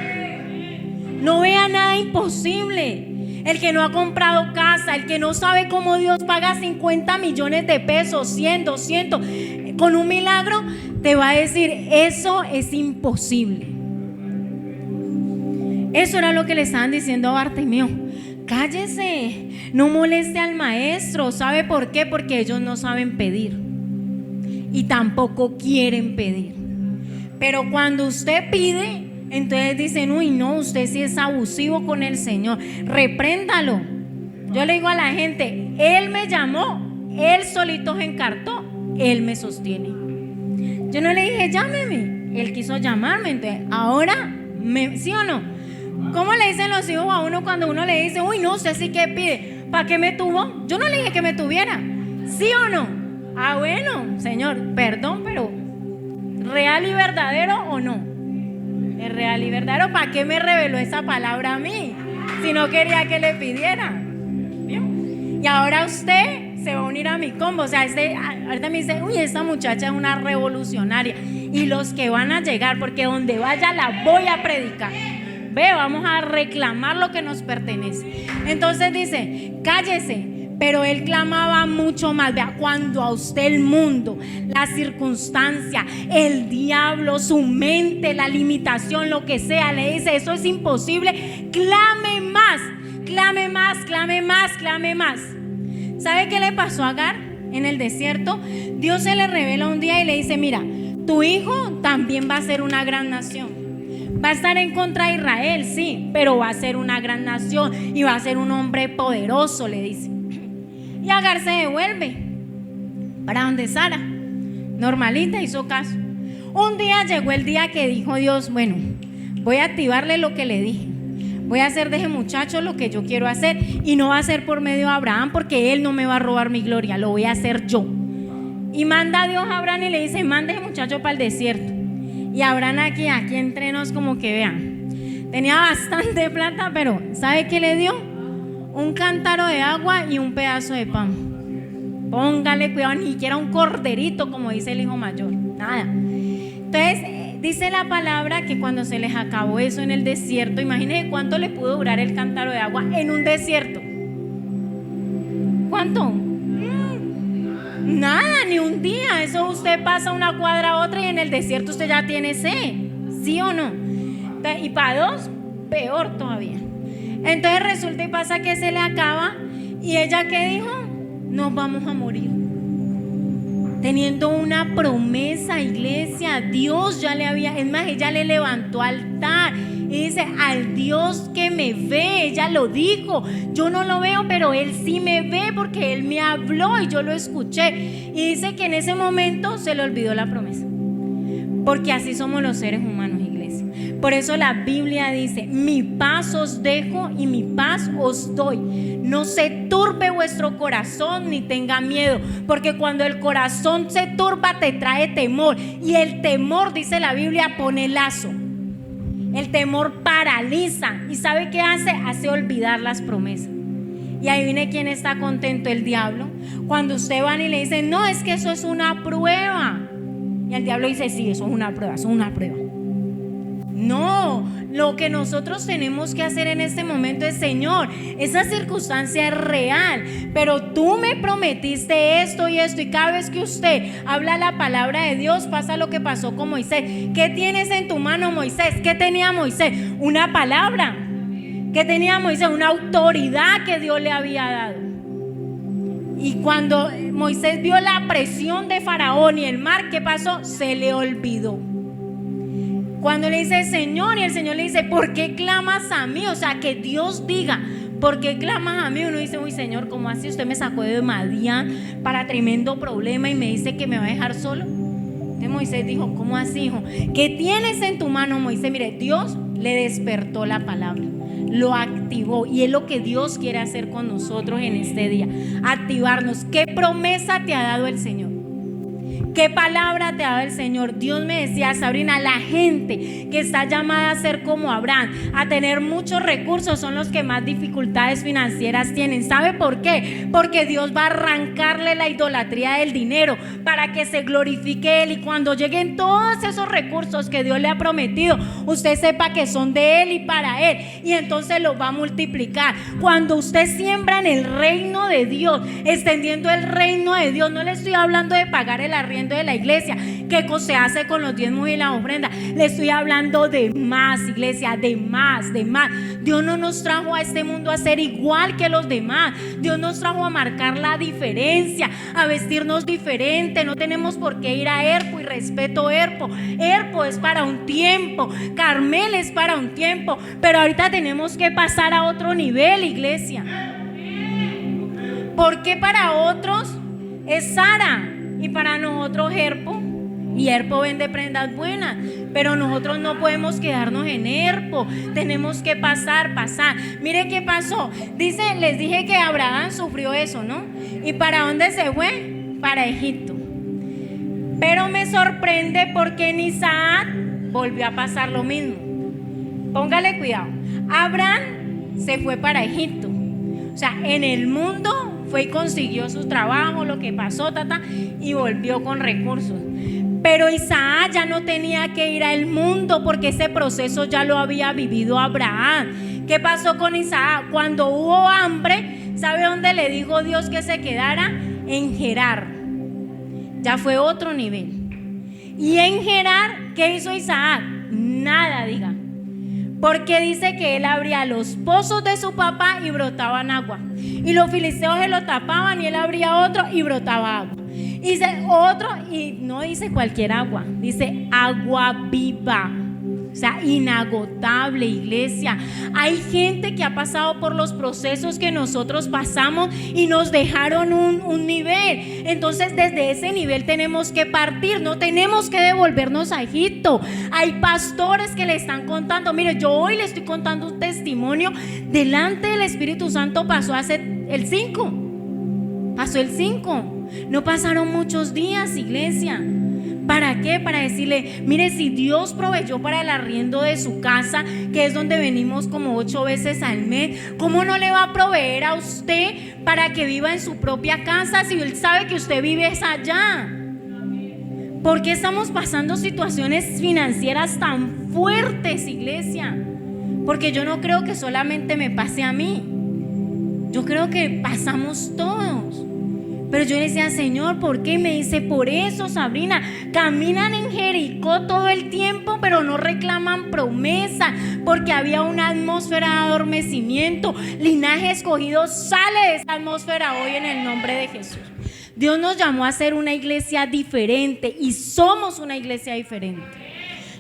No vea nada imposible. El que no ha comprado casa, el que no sabe cómo Dios paga 50 millones de pesos, 100, 200, con un milagro, te va a decir, eso es imposible. Eso era lo que le estaban diciendo a Bartimeo. Cállese, no moleste al maestro. ¿Sabe por qué? Porque ellos no saben pedir y tampoco quieren pedir. Pero cuando usted pide, entonces dicen, uy no, usted sí es abusivo con el Señor, repréndalo. Yo le digo a la gente, Él me llamó, Él solito se encartó, Él me sostiene. Yo no le dije llámeme, Él quiso llamarme. Entonces ahora, ¿sí o no? ¿Cómo le dicen los hijos a uno cuando uno le dice, uy no, usted sí que pide? ¿Para qué me tuvo? Yo no le dije que me tuviera, ¿sí o no? Ah bueno, Señor, perdón, pero ¿real y verdadero o no? Es real y verdadero. ¿Para qué me reveló esa palabra a mí si no quería que le pidiera? ¿Bien? Y ahora usted se va a unir a mi combo. O sea, ahorita me dice, uy, esta muchacha es una revolucionaria. Y los que van a llegar, porque donde vaya la voy a predicar. Ve, vamos a reclamar lo que nos pertenece. Entonces dice, cállese. Pero él clamaba mucho más. Vea, cuando a usted el mundo, la circunstancia, el diablo, su mente, la limitación, lo que sea, le dice eso es imposible, clame más, clame más, clame más, clame más. ¿Sabe qué le pasó a Agar en el desierto? Dios se le revela un día y le dice, mira, tu hijo también va a ser una gran nación. Va a estar en contra de Israel, sí, pero va a ser una gran nación y va a ser un hombre poderoso, le dice. Y Agar se devuelve para donde Sara, normalita, hizo caso. Un día llegó el día que dijo Dios, bueno, voy a activarle lo que le dije, voy a hacer de ese muchacho lo que yo quiero hacer, y no va a ser por medio de Abraham, porque él no me va a robar mi gloria, lo voy a hacer yo. Y manda a Dios a Abraham y le dice, manda ese muchacho para el desierto. Y Abraham aquí entre nos, como que vean, tenía bastante plata, pero ¿sabe qué le dio? Un cántaro de agua y un pedazo de pan. Póngale cuidado, ni siquiera un corderito, como dice el hijo mayor, nada. Entonces dice la palabra que cuando se les acabó eso en el desierto, imagínense cuánto le pudo durar el cántaro de agua en un desierto. ¿Cuánto? Nada, ni un día. Eso usted pasa una cuadra a otra y en el desierto usted ya tiene sed, ¿sí o no? Y para dos, peor todavía. Entonces resulta y pasa que se le acaba, y ella ¿qué dijo? Nos vamos a morir. Teniendo una promesa, iglesia, Dios ya le había, es más, ella le levantó altar y dice, al Dios que me ve, ella lo dijo, yo no lo veo, pero Él sí me ve porque Él me habló y yo lo escuché. Y dice que en ese momento se le olvidó la promesa, porque así somos los seres humanos, iglesia. Por eso la Biblia dice, mi paz os dejo y mi paz os doy. no se turbe vuestro corazón ni tenga miedo, porque cuando el corazón se turba te trae temor, y el temor, dice la Biblia, pone lazo. El temor paraliza. ¿Y sabe qué hace? Hace olvidar las promesas. Y ahí viene quien está contento, el diablo. Cuando usted va y le dice, no, es que eso es una prueba, y el diablo dice, sí, eso es una prueba, eso es una prueba. No, lo que nosotros tenemos que hacer en este momento es, Señor, esa circunstancia es real, pero tú me prometiste esto y esto. Y cada vez que usted habla la palabra de Dios, pasa lo que pasó con Moisés. ¿Qué tienes en tu mano, Moisés? ¿Qué tenía Moisés? Una palabra. ¿Qué tenía Moisés? Una autoridad que Dios le había dado. Y cuando Moisés vio la presión de Faraón y el mar, ¿qué pasó? Se le olvidó. Cuando le dice Señor, y el Señor le dice, ¿por qué clamas a mí? O sea, que Dios diga, ¿por qué clamas a mí? Uno dice, uy, Señor, ¿cómo así? Usted me sacó de Madián para tremendo problema y me dice que me va a dejar solo. Entonces Moisés dijo, ¿cómo así, hijo? ¿Qué tienes en tu mano, Moisés? Mire, Dios le despertó la palabra, lo activó, y es lo que Dios quiere hacer con nosotros en este día, activarnos. ¿Qué promesa te ha dado el Señor? ¿Qué palabra te ha dado el Señor? Dios me decía, Sabrina, la gente que está llamada a ser como Abraham, a tener muchos recursos, son los que más dificultades financieras tienen. ¿Sabe por qué? Porque Dios va a arrancarle la idolatría del dinero para que se glorifique Él, y cuando lleguen todos esos recursos que Dios le ha prometido, usted sepa que son de Él y para Él, y entonces los va a multiplicar. Cuando usted siembra en el reino de Dios, extendiendo el reino de Dios, no le estoy hablando de pagar el arriendo de la iglesia, que se hace con los diezmos y la ofrenda. Le estoy hablando de más, iglesia, de más, de más. Dios no nos trajo a este mundo a ser igual que los demás. Dios nos trajo a marcar la diferencia, a vestirnos diferente. No tenemos por qué ir a Erpo, y respeto Erpo. Erpo es para un tiempo, Carmel es para un tiempo, pero ahorita tenemos que pasar a otro nivel, iglesia. Porque para otros es Sara y para nosotros Erpo, y Erpo vende prendas buenas, pero nosotros no podemos quedarnos en Erpo, tenemos que pasar. Mire qué pasó. Dice, les dije que Abraham sufrió eso, ¿no? ¿Y para dónde se fue? Para Egipto. Pero me sorprende porque en Isaac volvió a pasar lo mismo. Póngale cuidado. Abraham se fue para Egipto, o sea, en el mundo fue y consiguió su trabajo, lo que pasó, y volvió con recursos. Pero Isaac ya no tenía que ir al mundo, porque ese proceso ya lo había vivido Abraham. ¿Qué pasó con Isaac? Cuando hubo hambre, ¿sabe dónde le dijo Dios que se quedara? En Gerar. Ya fue otro nivel. Y en Gerar, ¿qué hizo Isaac? Nada, diga. Porque dice que él abría los pozos de su papá y brotaban agua, y los filisteos se lo tapaban y él abría otro y brotaba agua. Y dice otro, y no dice cualquier agua, dice agua viva. O sea, inagotable, iglesia. Hay gente que ha pasado por los procesos que nosotros pasamos y nos dejaron un nivel. Entonces, desde ese nivel tenemos que partir, no tenemos que devolvernos a Egipto. Hay pastores que le están contando. Mire, yo hoy le estoy contando un testimonio delante del Espíritu Santo. Pasó el 5. Pasó el 5. No pasaron muchos días, iglesia. ¿Para qué? Para decirle, mire, si Dios proveyó para el arriendo de su casa, que es donde venimos como 8 veces al mes, ¿cómo no le va a proveer a usted para que viva en su propia casa si Él sabe que usted vive allá? ¿Por qué estamos pasando situaciones financieras tan fuertes, iglesia? Porque yo no creo que solamente me pase a mí, yo creo que pasamos todos. Pero yo le decía, Señor, ¿por qué? Me dice, por eso, Sabrina, caminan en Jericó todo el tiempo, pero no reclaman promesa, porque había una atmósfera de adormecimiento. Linaje Escogido sale de esa atmósfera hoy en el nombre de Jesús. Dios nos llamó a ser una iglesia diferente, y somos una iglesia diferente.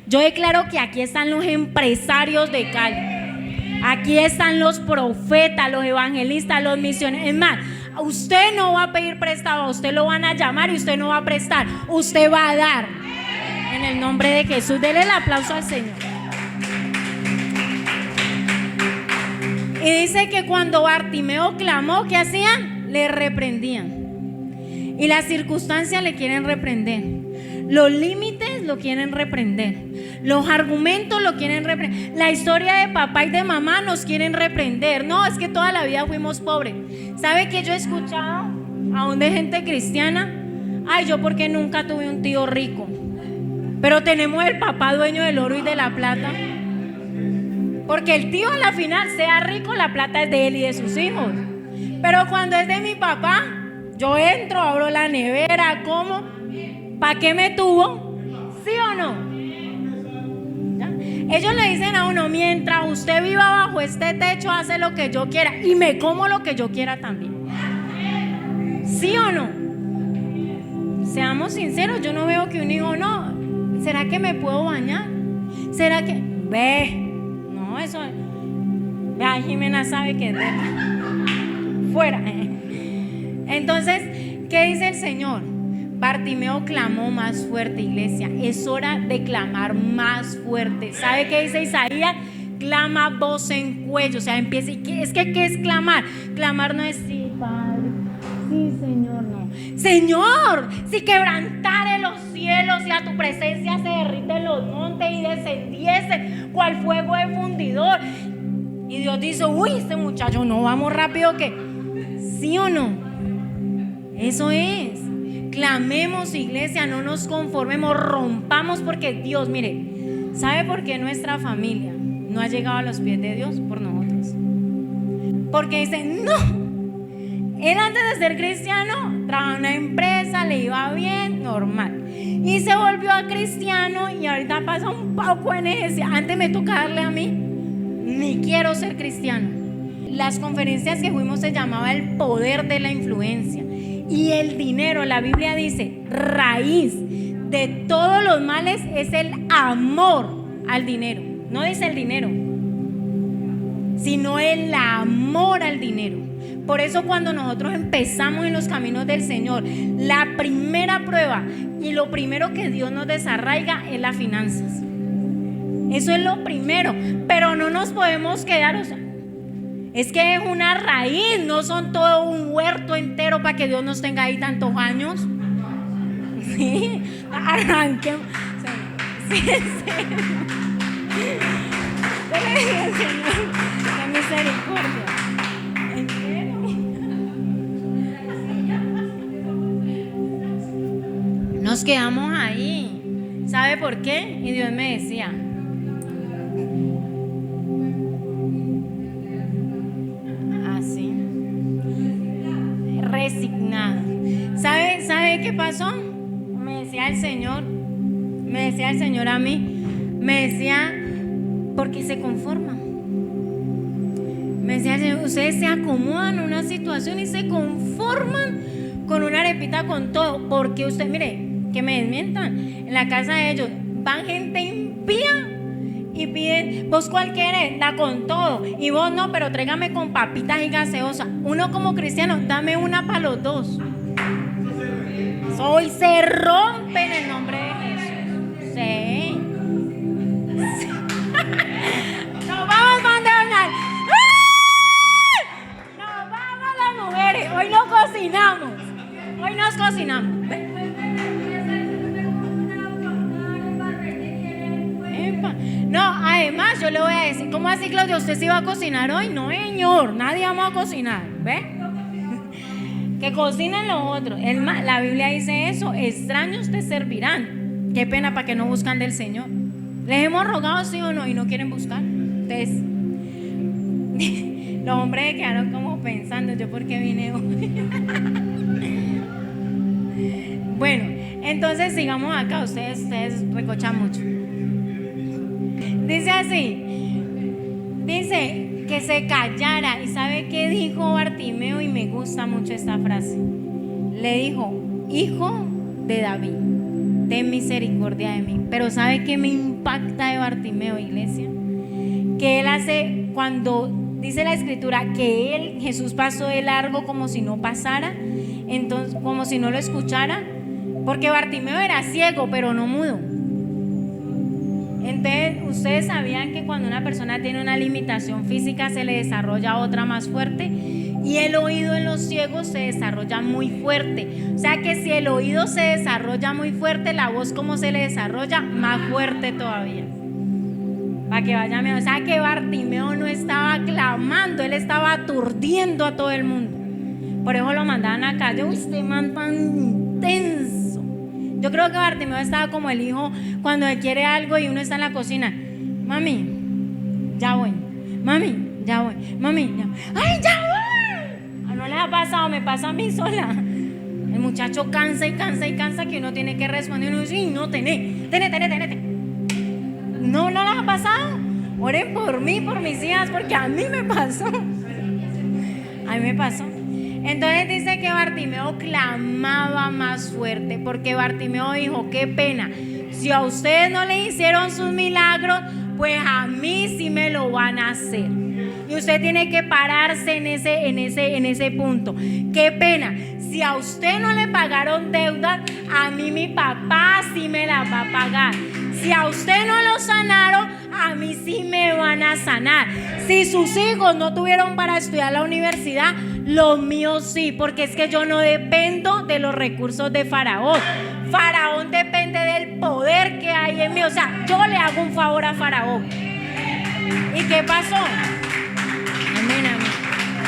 Yo declaro que aquí están los empresarios de Cali, aquí están los profetas, los evangelistas, los misioneros. Es más, usted no va a pedir prestado, a usted lo van a llamar y usted no va a prestar, usted va a dar. En el nombre de Jesús, denle el aplauso al Señor. Y dice que cuando Bartimeo clamó, ¿qué hacían? Le reprendían. Y las circunstancias le quieren reprender. Los límites lo quieren reprender. Los argumentos lo quieren reprender. La historia de papá y de mamá nos quieren reprender. No, es que toda la vida fuimos pobres. ¿Sabe que yo he escuchado aún de gente cristiana? Ay, yo porque nunca tuve un tío rico. Pero tenemos el papá dueño del oro y de la plata. Porque el tío a la final, sea rico, la plata es de él y de sus hijos. Pero cuando es de mi papá, yo entro, abro la nevera, como, ¿para qué me tuvo? ¿Sí o no? ¿Ya? Ellos le dicen a uno, mientras usted viva bajo este techo, hace lo que yo quiera y me como lo que yo quiera también. ¿Sí o no? Seamos sinceros, yo no veo que un hijo, no, ¿será que me puedo bañar? ¿Será que? Ve, no, eso, vea, Jimena sabe que es verdad. Fuera. Entonces, ¿qué dice el Señor? Bartimeo clamó más fuerte, iglesia. Es hora de clamar más fuerte. ¿Sabe qué dice Isaías? Clama voz en cuello. O sea, empieza. ¿Qué es clamar? Clamar no es sí, Padre. Sí, Señor, no. Señor, si quebrantare los cielos y a tu presencia se derriten los montes y descendiese cual fuego de fundidor. Y Dios dice, uy, este muchacho no, vamos rápido que. ¿Sí o no? Eso es. Clamemos, iglesia, no nos conformemos, rompamos, porque Dios, mire, ¿sabe por qué nuestra familia no ha llegado a los pies de Dios? Por nosotros. Porque dicen, no, él antes de ser cristiano trabajaba en una empresa, le iba bien, normal, y se volvió a cristiano y ahorita pasa un poco en ese. Antes me toca darle a mí, ni quiero ser cristiano. Las conferencias que fuimos se llamaba el poder de la influencia. Y el dinero, la Biblia dice, raíz de todos los males es el amor al dinero. No dice el dinero, sino el amor al dinero. Por eso cuando nosotros empezamos en los caminos del Señor, la primera prueba y lo primero que Dios nos desarraiga es las finanzas. Eso es lo primero, pero no nos podemos quedar, o sea, es que es una raíz, no son todo un huerto entero para que Dios nos tenga ahí tantos años. Sí, arranquemos. Sí, sí. Señor, qué misericordia. Entero. Nos quedamos ahí. ¿Sabe por qué? Y Dios me decía, resignado. ¿Sabe qué pasó? Me decía el Señor a mí, me decía, porque se conforman. Me decía el Señor, ustedes se acomodan en una situación y se conforman con una arepita con todo, porque usted, mire, que me desmientan, en la casa de ellos van gente impía y piden, ¿vos cuál querés? Da con todo. Y vos no, pero tráigame con papitas y gaseosa. Uno como cristiano, dame una para los dos. Hoy se rompe en el nombre de Jesús. Sí. Nos vamos mandando. Nos vamos las mujeres. Hoy no cocinamos. Hoy nos cocinamos. No, además yo le voy a decir, ¿cómo así, Claudia? ¿Usted se iba a cocinar hoy? No, señor, nadie vamos a cocinar, ¿ve? Que cocinen los otros. La Biblia dice eso, extraños te servirán. Qué pena para que no buscan del Señor. Les hemos rogado sí o no y no quieren buscar. Entonces, los hombres quedaron como pensando, ¿yo por qué vine hoy? Bueno, entonces sigamos acá, ustedes recochan mucho. Dice así, dice que se callara. ¿Y sabe qué dijo Bartimeo? Y me gusta mucho esta frase. Le dijo, hijo de David, ten misericordia de mí. Pero ¿sabe qué me impacta de Bartimeo, iglesia? Que él hace, cuando dice la escritura que Jesús pasó de largo como si no pasara, entonces como si no lo escuchara, porque Bartimeo era ciego pero no mudo. Entonces, ¿ustedes sabían que cuando una persona tiene una limitación física se le desarrolla otra más fuerte? Y el oído en los ciegos se desarrolla muy fuerte. O sea que si el oído se desarrolla muy fuerte, la voz, ¿cómo se le desarrolla? Más fuerte todavía. Para que vayan viendo. O sea que Bartimeo no estaba clamando, él estaba aturdiendo a todo el mundo. Por eso lo mandaban a calle. Uy, este man tan intenso. Yo creo que Bartimeo estaba como el hijo cuando quiere algo y uno está en la cocina. Mami, ya voy. Mami, ya voy. Mami, ya voy. ¡Ay, ya voy! ¿No les ha pasado? Me pasa a mí sola. El muchacho cansa y cansa y cansa que uno tiene que responder. Uno dice, no, tené. ¿No les ha pasado? Oren por mí, por mis hijas, porque a mí me pasó. A mí me pasó. Entonces dice que Bartimeo clamaba más fuerte, porque Bartimeo dijo, qué pena, si a ustedes no le hicieron sus milagros, pues a mí sí me lo van a hacer. Y usted tiene que pararse en ese punto. Qué pena, si a usted no le pagaron deuda, a mí mi papá sí me la va a pagar. Si a usted no lo sanaron, a mí sí me van a sanar. Si sus hijos no tuvieron para estudiar la universidad, los míos sí, porque es que yo no dependo de los recursos de Faraón. Faraón depende del poder que hay en mí. O sea, yo le hago un favor a Faraón. ¿Y qué pasó? Amén, amén.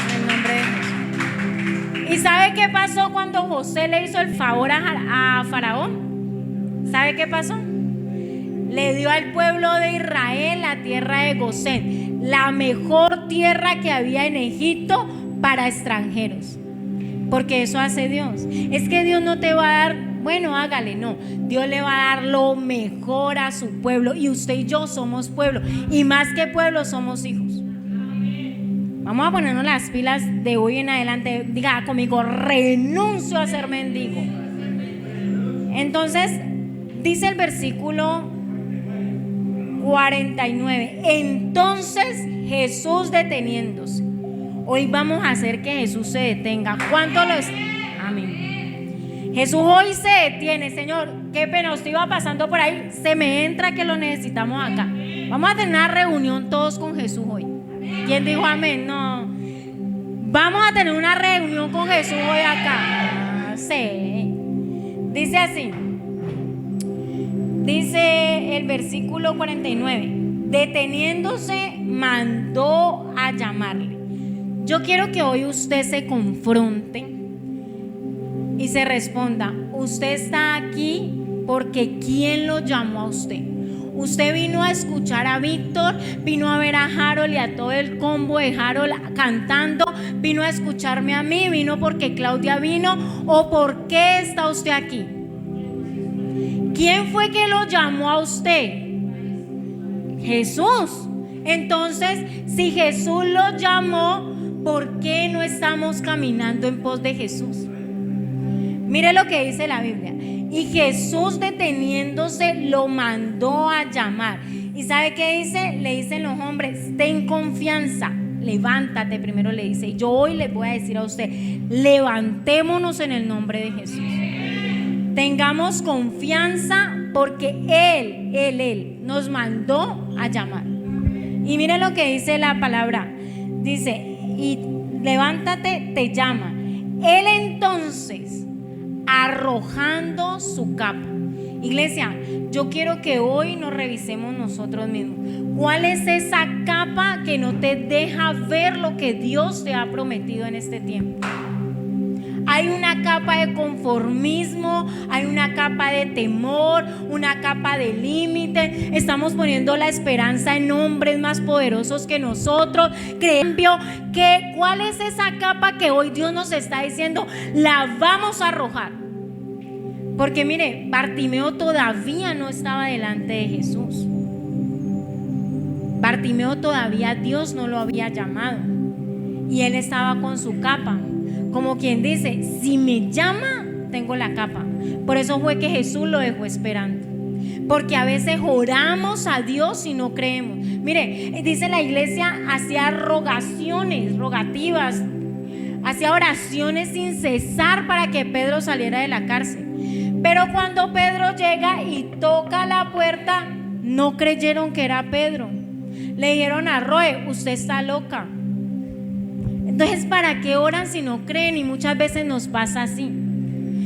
En el nombre de Jesús. ¿Y sabe qué pasó cuando José le hizo el favor a Faraón? ¿Sabe qué pasó? Le dio al pueblo de Israel la tierra de Gosén, la mejor tierra que había en Egipto para extranjeros. Porque eso hace Dios. Es que Dios no te va a dar, bueno, hágale, no. Dios le va a dar lo mejor a su pueblo. Y usted y yo somos pueblo. Y más que pueblo, somos hijos. Vamos a ponernos las pilas de hoy en adelante. Diga conmigo, renuncio a ser mendigo. Entonces, dice el versículo 49. Entonces Jesús deteniéndose. Hoy vamos a hacer que Jesús se detenga. ¿Cuánto lo es? Amén. Jesús hoy se detiene. Señor, qué pena, usted iba pasando por ahí. Se me entra que lo necesitamos acá. Vamos a tener una reunión todos con Jesús hoy. ¿Quién dijo amén? No. Vamos a tener una reunión con Jesús hoy acá. Sí. Dice así. Dice el versículo 49. Deteniéndose, mandó a llamarle. Yo quiero que hoy usted se confronte y se responda, usted está aquí porque ¿quién lo llamó a usted? Usted vino a escuchar a Víctor, vino a ver a Harold y a todo el combo de Harold cantando, vino a escucharme a mí, vino porque Claudia vino, o por qué está usted aquí. ¿Quién fue que lo llamó a usted? Jesús. Entonces, si Jesús lo llamó, ¿por qué no estamos caminando en pos de Jesús? Mire lo que dice la Biblia. Y Jesús deteniéndose lo mandó a llamar. ¿Y sabe qué dice? Le dicen los hombres, ten confianza, levántate primero, le dice. Yo hoy les voy a decir a usted, levantémonos en el nombre de Jesús. Tengamos confianza porque Él nos mandó a llamar. Y mire lo que dice la palabra. Dice, y levántate, te llama. Él entonces, arrojando su capa. Iglesia, yo quiero que hoy nos revisemos nosotros mismos. ¿Cuál es esa capa que no te deja ver lo que Dios te ha prometido en este tiempo? Hay una capa de conformismo, hay una capa de temor, una capa de límite. Estamos poniendo la esperanza en hombres más poderosos que nosotros. ¿Cuál es esa capa que hoy Dios nos está diciendo? La vamos a arrojar. Porque mire, Bartimeo todavía no estaba delante de Jesús. Bartimeo todavía Dios no lo había llamado. Y él estaba con su capa. Como quien dice, si me llama, tengo la capa. Por eso fue que Jesús lo dejó esperando. Porque a veces oramos a Dios y no creemos. Mire, dice la iglesia, hacía rogativas, hacía oraciones sin cesar para que Pedro saliera de la cárcel. Pero cuando Pedro llega y toca la puerta, no creyeron que era Pedro. Le dijeron a Roe, usted está loca. Entonces, ¿para qué oran si no creen? Y muchas veces nos pasa así.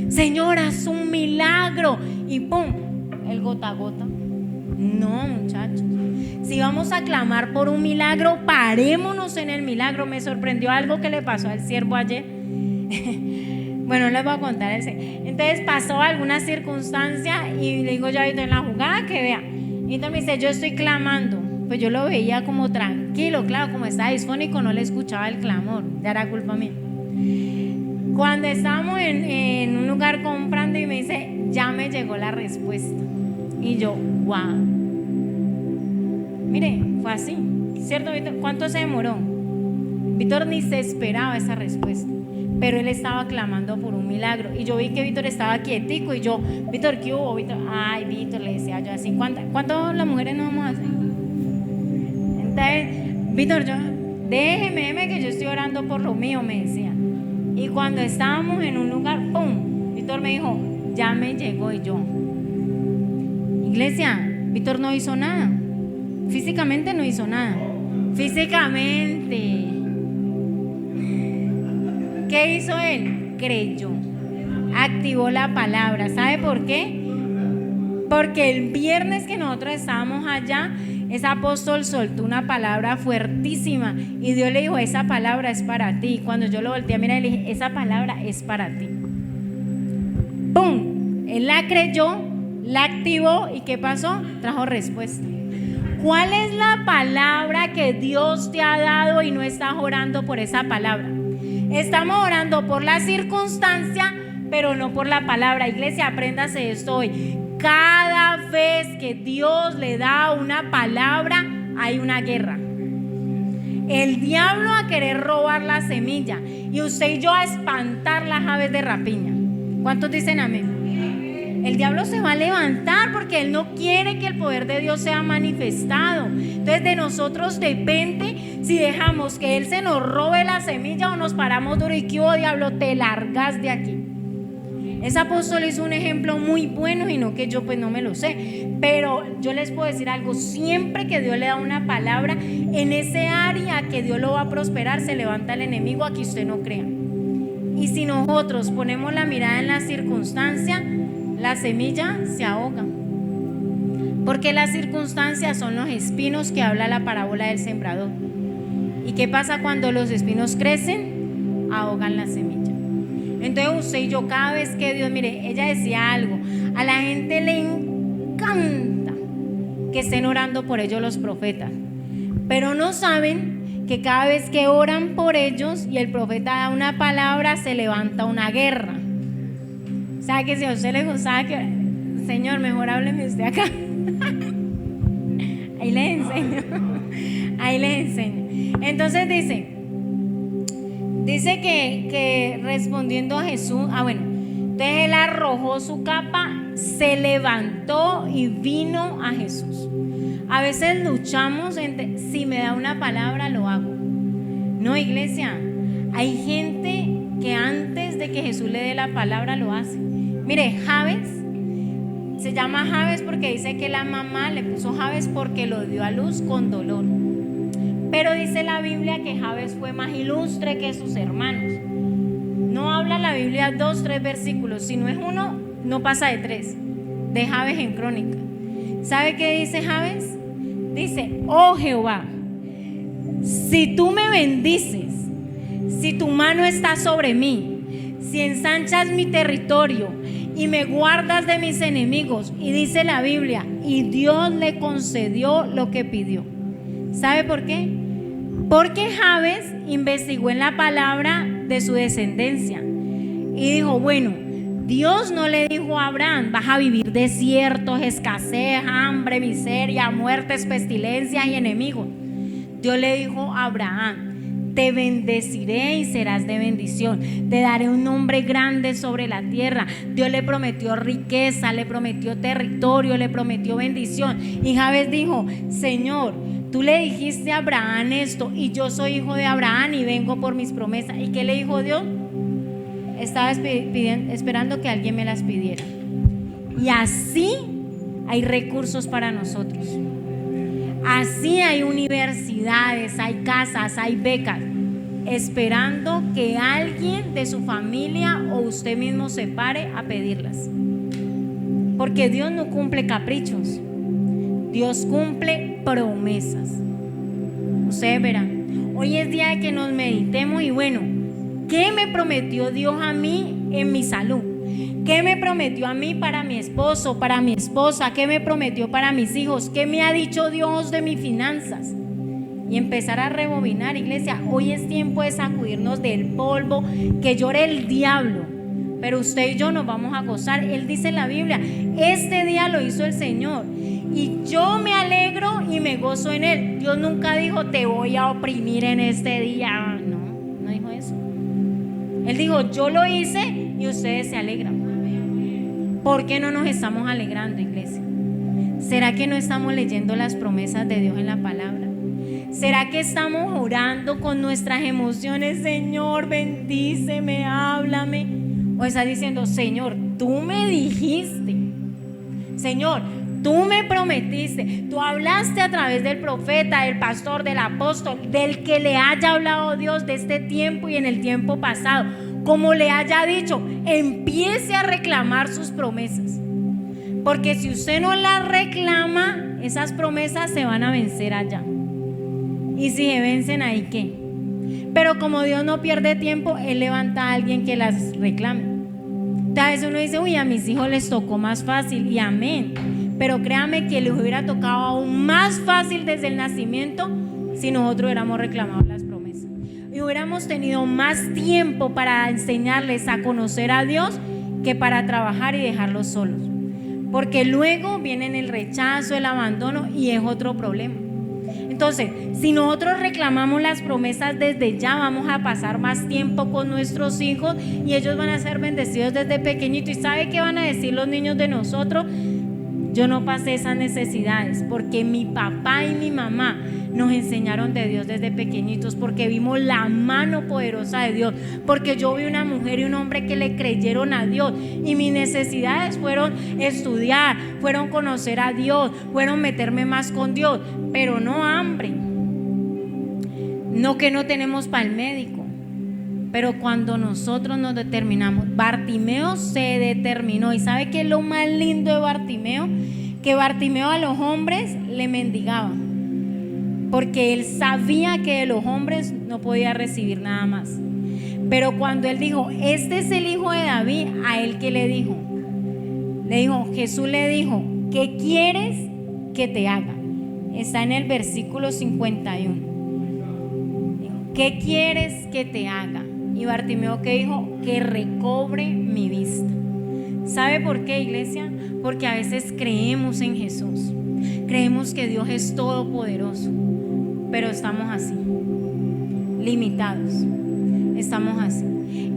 Señor, haz un milagro. Y pum, el gota a gota. No, muchachos. Si vamos a clamar por un milagro, parémonos en el milagro. Me sorprendió algo que le pasó al siervo ayer. Bueno, les voy a contar. Entonces pasó alguna circunstancia y le digo yo ahorita en la jugada que vea. Y entonces me dice, yo estoy clamando. Pues yo lo veía como tranquilo, claro, como estaba disfónico, no le escuchaba el clamor, ya era culpa mía. Cuando estábamos en un lugar comprando y me dice, ya me llegó la respuesta. Y yo, wow. Mire, fue así, ¿cierto, Víctor? ¿Cuánto se demoró? Víctor ni se esperaba esa respuesta, pero él estaba clamando por un milagro. Y yo vi que Víctor estaba quietico y yo, Víctor, ¿qué hubo, Víctor? Ay, Víctor, le decía yo así, ¿cuánto las mujeres no vamos a hacer? Entonces, Víctor, déjeme que yo estoy orando por lo mío, me decía. Y cuando estábamos en un lugar, ¡pum! Víctor me dijo, ya me llegó. Y yo, iglesia, Víctor no hizo nada. Físicamente no hizo nada. Físicamente. ¿Qué hizo él? Creyó. Activó la palabra. ¿Sabe por qué? Porque el viernes que nosotros estábamos allá, ese apóstol soltó una palabra fuertísima y Dios le dijo, esa palabra es para ti. Y cuando yo lo volteé a mirar, le dije, esa palabra es para ti. ¡Pum! Él la creyó, la activó y ¿qué pasó? Trajo respuesta. ¿Cuál es la palabra que Dios te ha dado y no estás orando por esa palabra? Estamos orando por la circunstancia, pero no por la palabra. Iglesia, apréndase esto hoy. Cada vez que Dios le da una palabra, hay una guerra. El diablo a querer robar la semilla y usted y yo a espantar las aves de rapiña. ¿Cuántos dicen amén? El diablo se va a levantar porque él no quiere que el poder de Dios sea manifestado. Entonces de nosotros depende si dejamos que él se nos robe la semilla o nos paramos duro y que, oh diablo, te largas de aquí. Ese apóstol hizo un ejemplo muy bueno y no que yo pues no me lo sé, pero yo les puedo decir algo, siempre que Dios le da una palabra, en ese área que Dios lo va a prosperar, se levanta el enemigo a que usted no crea. Y si nosotros ponemos la mirada en la circunstancia, la semilla se ahoga. Porque las circunstancias son los espinos que habla la parábola del sembrador. ¿Y qué pasa cuando los espinos crecen? Ahogan la semilla. Entonces usted y yo, cada vez que Dios, mire, ella decía algo, a la gente le encanta que estén orando por ellos los profetas, pero no saben que cada vez que oran por ellos y el profeta da una palabra, se levanta una guerra. ¿Sabe que si a usted le gustaba que, Señor, mejor hábleme usted acá? Ahí les enseño. Entonces dice que respondiendo a Jesús, entonces él arrojó su capa, se levantó y vino a Jesús. A veces luchamos entre, si me da una palabra lo hago. No, iglesia, hay gente que antes de que Jesús le dé la palabra lo hace. Mire, Jabes, se llama Jabes porque dice que la mamá le puso Jabes porque lo dio a luz con dolor. Pero dice la Biblia que Jabes fue más ilustre que sus hermanos. No habla la Biblia 2, 3 versículos. Si no es uno, no pasa de 3. De Jabes en Crónica. ¿Sabe qué dice Jabes? Dice, oh Jehová, si tú me bendices, si tu mano está sobre mí, si ensanchas mi territorio y me guardas de mis enemigos. Y dice la Biblia, y Dios le concedió lo que pidió. ¿Sabe por qué? Porque Jabes investigó en la palabra de su descendencia y dijo, bueno, Dios no le dijo a Abraham, vas a vivir desiertos, escasez, hambre, miseria, muertes, pestilencias y enemigos. Dios le dijo a Abraham, te bendeciré y serás de bendición, te daré un nombre grande sobre la tierra. Dios le prometió riqueza, le prometió territorio, le prometió bendición. Y Jabes dijo, Señor, tú le dijiste a Abraham esto y yo soy hijo de Abraham y vengo por mis promesas. ¿Y qué le dijo Dios? Estaba esperando que alguien me las pidiera. Y así hay recursos para nosotros. Así hay universidades, hay casas, hay becas, esperando que alguien de su familia o usted mismo se pare a pedirlas. Porque Dios no cumple caprichos, Dios cumple promesas. Ustedes verán, hoy es día de que nos meditemos y bueno, ¿qué me prometió Dios a mí en mi salud? ¿Qué me prometió a mí para mi esposo, para mi esposa? ¿Qué me prometió para mis hijos? ¿Qué me ha dicho Dios de mis finanzas? Y empezar a rebobinar, iglesia. Hoy es tiempo de sacudirnos del polvo que llore el diablo, pero usted y yo nos vamos a gozar. Él dice en la Biblia, este día lo hizo el Señor y yo me alegro y me gozo en él. Dios nunca dijo, te voy a oprimir en este día. No dijo eso. Él dijo, yo lo hice y ustedes se alegran. ¿Por qué no nos estamos alegrando, iglesia? ¿Será que no estamos leyendo las promesas de Dios en la palabra? ¿Será que estamos orando con nuestras emociones? Señor, bendíceme, háblame. O está diciendo, Señor, tú me dijiste, Señor, tú me prometiste, tú hablaste a través del profeta, del pastor, del apóstol, del que le haya hablado Dios de este tiempo y en el tiempo pasado, como le haya dicho, empiece a reclamar sus promesas, porque si usted no las reclama, esas promesas se van a vencer allá, y si se vencen ahí, ¿qué? Pero como Dios no pierde tiempo, Él levanta a alguien que las reclame. A veces uno dice, uy, a mis hijos les tocó más fácil, y amén, pero créame que les hubiera tocado aún más fácil desde el nacimiento si nosotros hubiéramos reclamado las promesas y hubiéramos tenido más tiempo para enseñarles a conocer a Dios que para trabajar y dejarlos solos, porque luego vienen el rechazo, el abandono y es otro problema. Entonces, si nosotros reclamamos las promesas desde ya, vamos a pasar más tiempo con nuestros hijos y ellos van a ser bendecidos desde pequeñito. ¿Y sabe qué van a decir los niños de nosotros? Yo no pasé esas necesidades porque mi papá y mi mamá nos enseñaron de Dios desde pequeñitos, porque vimos la mano poderosa de Dios, porque yo vi una mujer y un hombre que le creyeron a Dios y mis necesidades fueron estudiar, fueron conocer a Dios, fueron meterme más con Dios, pero no hambre, no que no tenemos para el médico. Pero cuando nosotros nos determinamos, Bartimeo se determinó. ¿Y sabe qué es lo más lindo de Bartimeo? Que Bartimeo a los hombres le mendigaba, porque él sabía que de los hombres no podía recibir nada más. Pero cuando él dijo, este es el hijo de David, a él ¿qué le dijo? Jesús le dijo, ¿qué quieres que te haga? Está en el versículo 51. ¿Qué quieres que te haga? Y Bartimeo, ¿qué dijo? Que recobre mi vista. ¿Sabe por qué, iglesia? Porque a veces creemos en Jesús, creemos que Dios es todopoderoso, pero estamos así, limitados, estamos así.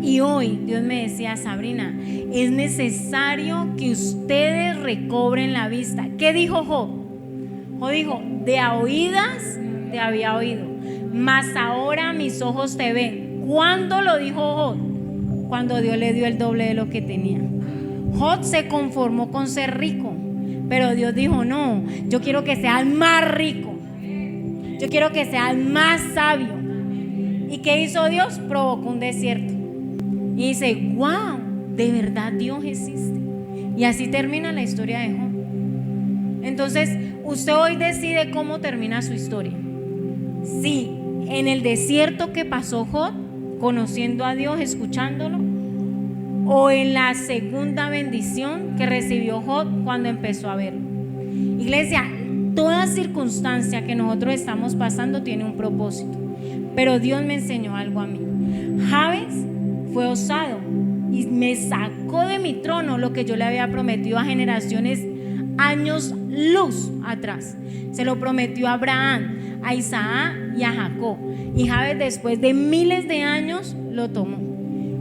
Y hoy Dios me decía, Sabrina, es necesario que ustedes recobren la vista. ¿Qué dijo Job? Job dijo, de a oídas te había oído, mas ahora mis ojos te ven. ¿Cuándo lo dijo Job? Cuando Dios le dio el doble de lo que tenía. Job se conformó con ser rico, pero Dios dijo, no, yo quiero que seas más rico, yo quiero que seas más sabio. ¿Y qué hizo Dios? Provocó un desierto. Y dice, wow, de verdad Dios existe. Y así termina la historia de Job. Entonces, usted hoy decide cómo termina su historia. Sí, en el desierto que pasó Job, conociendo a Dios, escuchándolo, o en la segunda bendición que recibió Job cuando empezó a verlo. Iglesia, toda circunstancia que nosotros estamos pasando tiene un propósito, pero Dios me enseñó algo a mí. Jabes fue osado y me sacó de mi trono lo que yo le había prometido a generaciones, años luz atrás. Se lo prometió a Abraham, a Isaac y a Jacob, y Jabes después de miles de años lo tomó.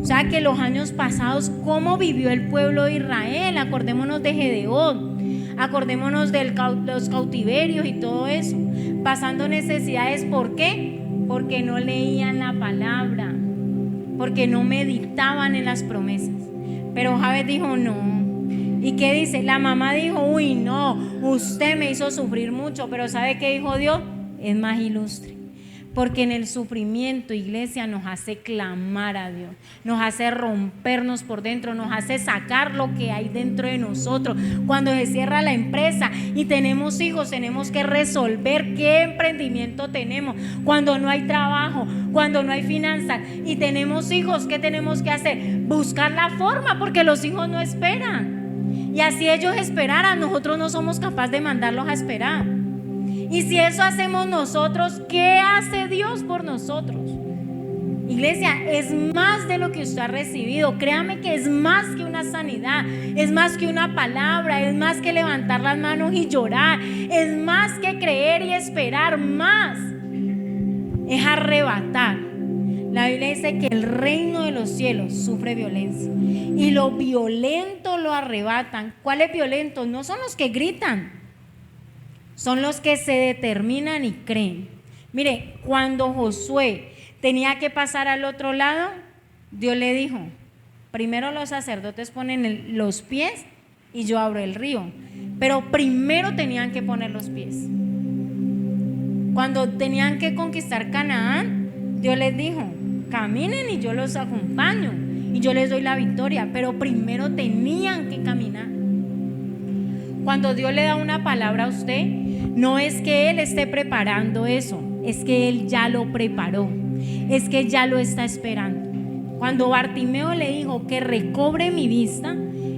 O sea que los años pasados, ¿cómo vivió el pueblo de Israel? Acordémonos de Gedeón, acordémonos de los cautiverios y todo eso, pasando necesidades. ¿Por qué? Porque no leían la palabra, porque no meditaban en las promesas. Pero Jabes dijo no, ¿Y qué dice? La mamá dijo, uy, no, usted me hizo sufrir mucho, pero ¿sabe qué dijo Dios? Es más ilustre. Porque en el sufrimiento, iglesia, nos hace clamar a Dios, nos hace rompernos por dentro, nos hace sacar lo que hay dentro de nosotros. Cuando se cierra la empresa y tenemos hijos, tenemos que resolver qué emprendimiento tenemos. Cuando no hay trabajo, cuando no hay finanzas y tenemos hijos, ¿qué tenemos que hacer? Buscar la forma, porque los hijos no esperan. Y así ellos esperaran, nosotros no somos capaces de mandarlos a esperar. Y si eso hacemos nosotros, ¿qué hace Dios por nosotros? Iglesia, es más de lo que usted ha recibido. Créame que es más que una sanidad, es más que una palabra, es más que levantar las manos y llorar, es más que creer y esperar, más es arrebatar. La Biblia dice que el reino de los cielos sufre violencia y lo violento lo arrebatan. ¿Cuáles violentos? No son los que gritan, son los que se determinan y creen. Mire, cuando Josué tenía que pasar al otro lado, Dios le dijo, primero los sacerdotes ponen los pies y yo abro el río, pero primero tenían que poner los pies. Cuando tenían que conquistar Canaán, Dios les dijo, caminen y yo los acompaño y yo les doy la victoria, pero primero tenían que caminar. Cuando Dios le da una palabra a usted, no es que Él esté preparando eso, es que Él ya lo preparó, es que ya lo está esperando. Cuando Bartimeo le dijo que recobre mi vista,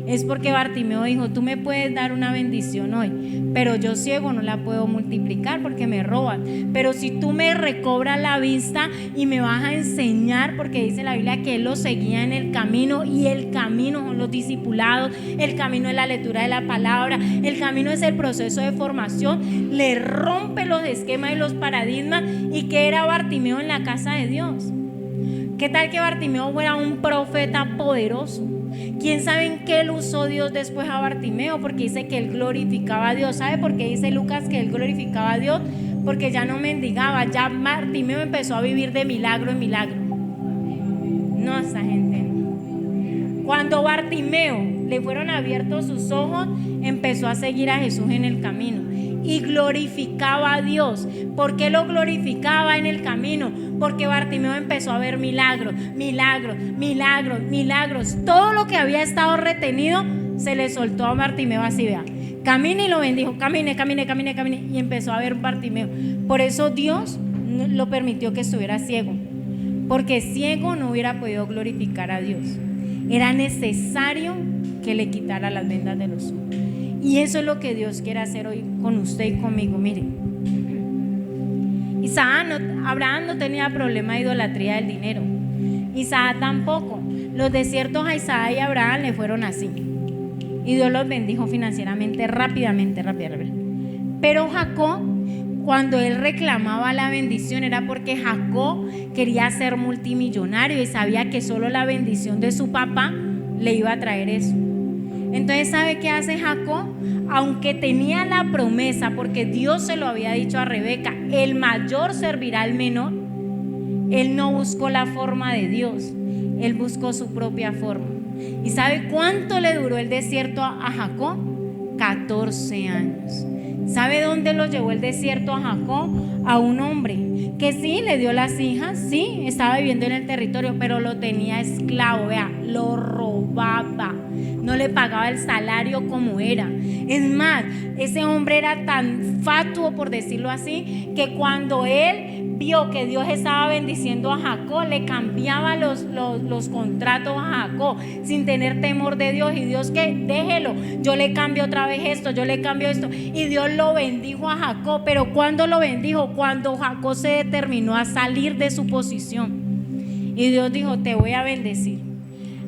es porque Bartimeo dijo, tú me puedes dar una bendición hoy, pero yo ciego no la puedo multiplicar porque me roban. Pero si tú me recobras la vista y me vas a enseñar, porque dice la Biblia que Él lo seguía en el camino, y el camino son los discipulados, el camino es la lectura de la palabra, el camino es el proceso de formación, le rompe los esquemas y los paradigmas. ¿Y qué era Bartimeo en la casa de Dios? ¿Qué tal que Bartimeo fuera un profeta poderoso? ¿Quién sabe en qué lo usó Dios después a Bartimeo? Porque dice que él glorificaba a Dios. ¿Sabe por qué dice Lucas que él glorificaba a Dios? Porque ya no mendigaba, ya Bartimeo empezó a vivir de milagro en milagro. No, esa gente no. Cuando Bartimeo le fueron abiertos sus ojos, empezó a seguir a Jesús en el camino y glorificaba a Dios. ¿Por qué lo glorificaba en el camino? Porque Bartimeo empezó a ver milagros, milagros, milagros, milagros. Todo lo que había estado retenido se le soltó a Bartimeo así, vea. Camine, y lo bendijo, camine, camine, camine, camine, y empezó a ver Bartimeo. Por eso Dios lo permitió que estuviera ciego, porque ciego no hubiera podido glorificar a Dios. Era necesario que le quitara las vendas de los ojos. Y eso es lo que Dios quiere hacer hoy con usted y conmigo. Mire, Abraham no tenía problema de idolatría del dinero, Isaac tampoco. Los desiertos a Isaac y a Abraham le fueron así, y Dios los bendijo financieramente rápidamente. Pero Jacob, cuando él reclamaba la bendición, era porque Jacob quería ser multimillonario y sabía que solo la bendición de su papá le iba a traer eso. Entonces, ¿sabe qué hace Jacob? Aunque tenía la promesa, porque Dios se lo había dicho a Rebeca, el mayor servirá al menor, él no buscó la forma de Dios, él buscó su propia forma. ¿Y sabe cuánto le duró el desierto a Jacob? 14 años. ¿Sabe dónde lo llevó el desierto a Jacob? A un hombre que sí, le dio las hijas, sí, estaba viviendo en el territorio, pero lo tenía esclavo, vea, lo robaba, no le pagaba el salario como era. Es más, ese hombre era tan fatuo, por decirlo así, que cuando él vio que Dios estaba bendiciendo a Jacob, le cambiaba los contratos a Jacob sin tener temor de Dios. Y Dios, que déjelo, yo le cambio otra vez esto, yo le cambio esto. Y Dios lo bendijo a Jacob. Pero ¿cuándo lo bendijo? Cuando Jacob se determinó a salir de su posición. Y Dios dijo, te voy a bendecir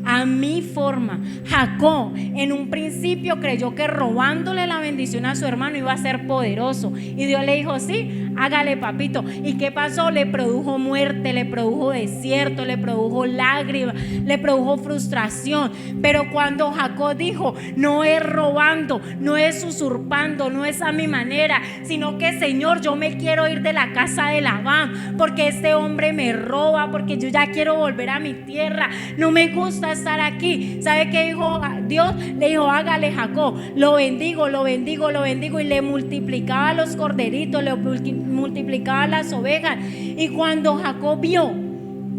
a mi forma. Jacob en un principio creyó que robándole la bendición a su hermano iba a ser poderoso, y Dios le dijo, sí, hágale papito. ¿Y qué pasó? Le produjo muerte, le produjo desierto, le produjo lágrimas, le produjo frustración. Pero cuando Jacob dijo, no es robando, no es usurpando, no es a mi manera, sino que Señor, yo me quiero ir de la casa de Labán, porque este hombre me roba, porque yo ya quiero volver a mi tierra, no me gusta estar aquí. ¿Sabe qué dijo Dios? Le dijo, hágale Jacob, lo bendigo, lo bendigo, lo bendigo, y le multiplicaba los corderitos, le multiplicaba las ovejas. Y cuando Jacob vio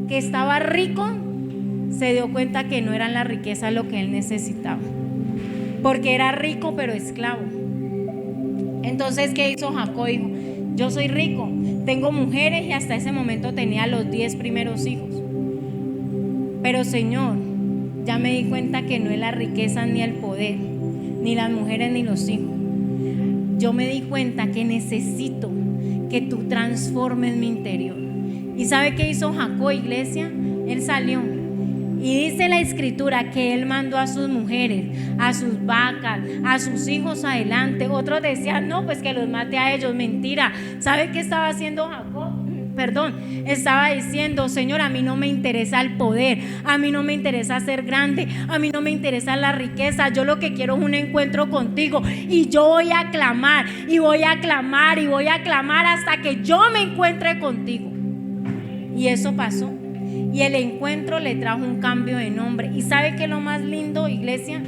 que estaba rico, se dio cuenta que no eran las riquezas lo que él necesitaba, porque era rico pero esclavo. Entonces, ¿qué hizo Jacob? Dijo, yo soy rico, tengo mujeres, y hasta ese momento tenía los 10 primeros hijos. Pero Señor, ya me di cuenta que no es la riqueza ni el poder, ni las mujeres ni los hijos. Yo me di cuenta que necesito que tú transformes mi interior. ¿Y sabe qué hizo Jacob, iglesia? Él salió. Y dice la escritura que él mandó a sus mujeres, a sus vacas, a sus hijos adelante. Otros decían, no, pues que los mate a ellos. Mentira. ¿Sabe qué estaba haciendo Jacob? Estaba diciendo, Señor, a mí no me interesa el poder, a mí no me interesa ser grande, a mí no me interesa la riqueza. Yo lo que quiero es un encuentro contigo, y yo voy a clamar, y voy a clamar, y voy a clamar hasta que yo me encuentre contigo. Y eso pasó. Y el encuentro le trajo un cambio de nombre. ¿Y sabe qué es lo más lindo, iglesia?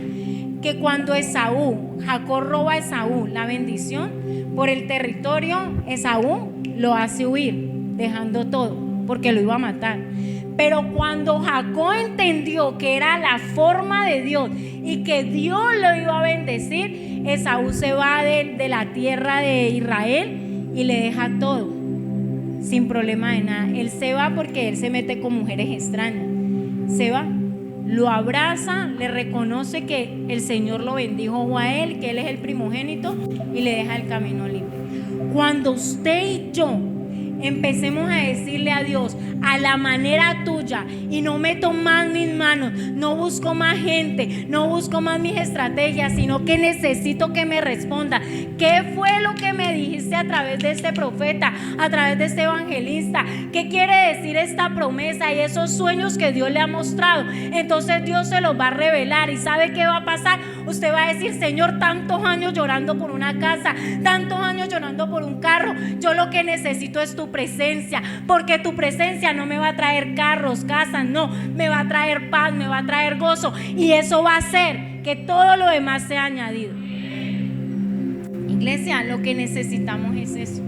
Que cuando Jacob roba a Esaú la bendición por el territorio, Esaú lo hace huir, dejando todo, porque lo iba a matar. Pero cuando Jacob entendió que era la forma de Dios y que Dios lo iba a bendecir, Esaú se va de la tierra de Israel y le deja todo, sin problema de nada. Él se va porque él se mete con mujeres extrañas. Se va, lo abraza, le reconoce que el Señor lo bendijo a él, que él es el primogénito, y le deja el camino libre. Cuando usted y yo empecemos a decirle a Dios, a la manera tuya, y no meto más mis manos, no busco más gente, no busco más mis estrategias, sino que necesito que me responda. ¿Qué fue lo que me dijiste a través de este profeta, a través de este evangelista? ¿Qué quiere decir esta promesa y esos sueños que Dios le ha mostrado? Entonces Dios se los va a revelar. ¿Y sabe qué va a pasar? Usted va a decir, Señor, tantos años llorando por una casa, tantos años llorando por un carro, yo lo que necesito es tu presencia, porque tu presencia no me va a traer carros, casas, no, me va a traer paz, me va a traer gozo, y eso va a hacer que todo lo demás sea añadido. Iglesia, lo que necesitamos es eso.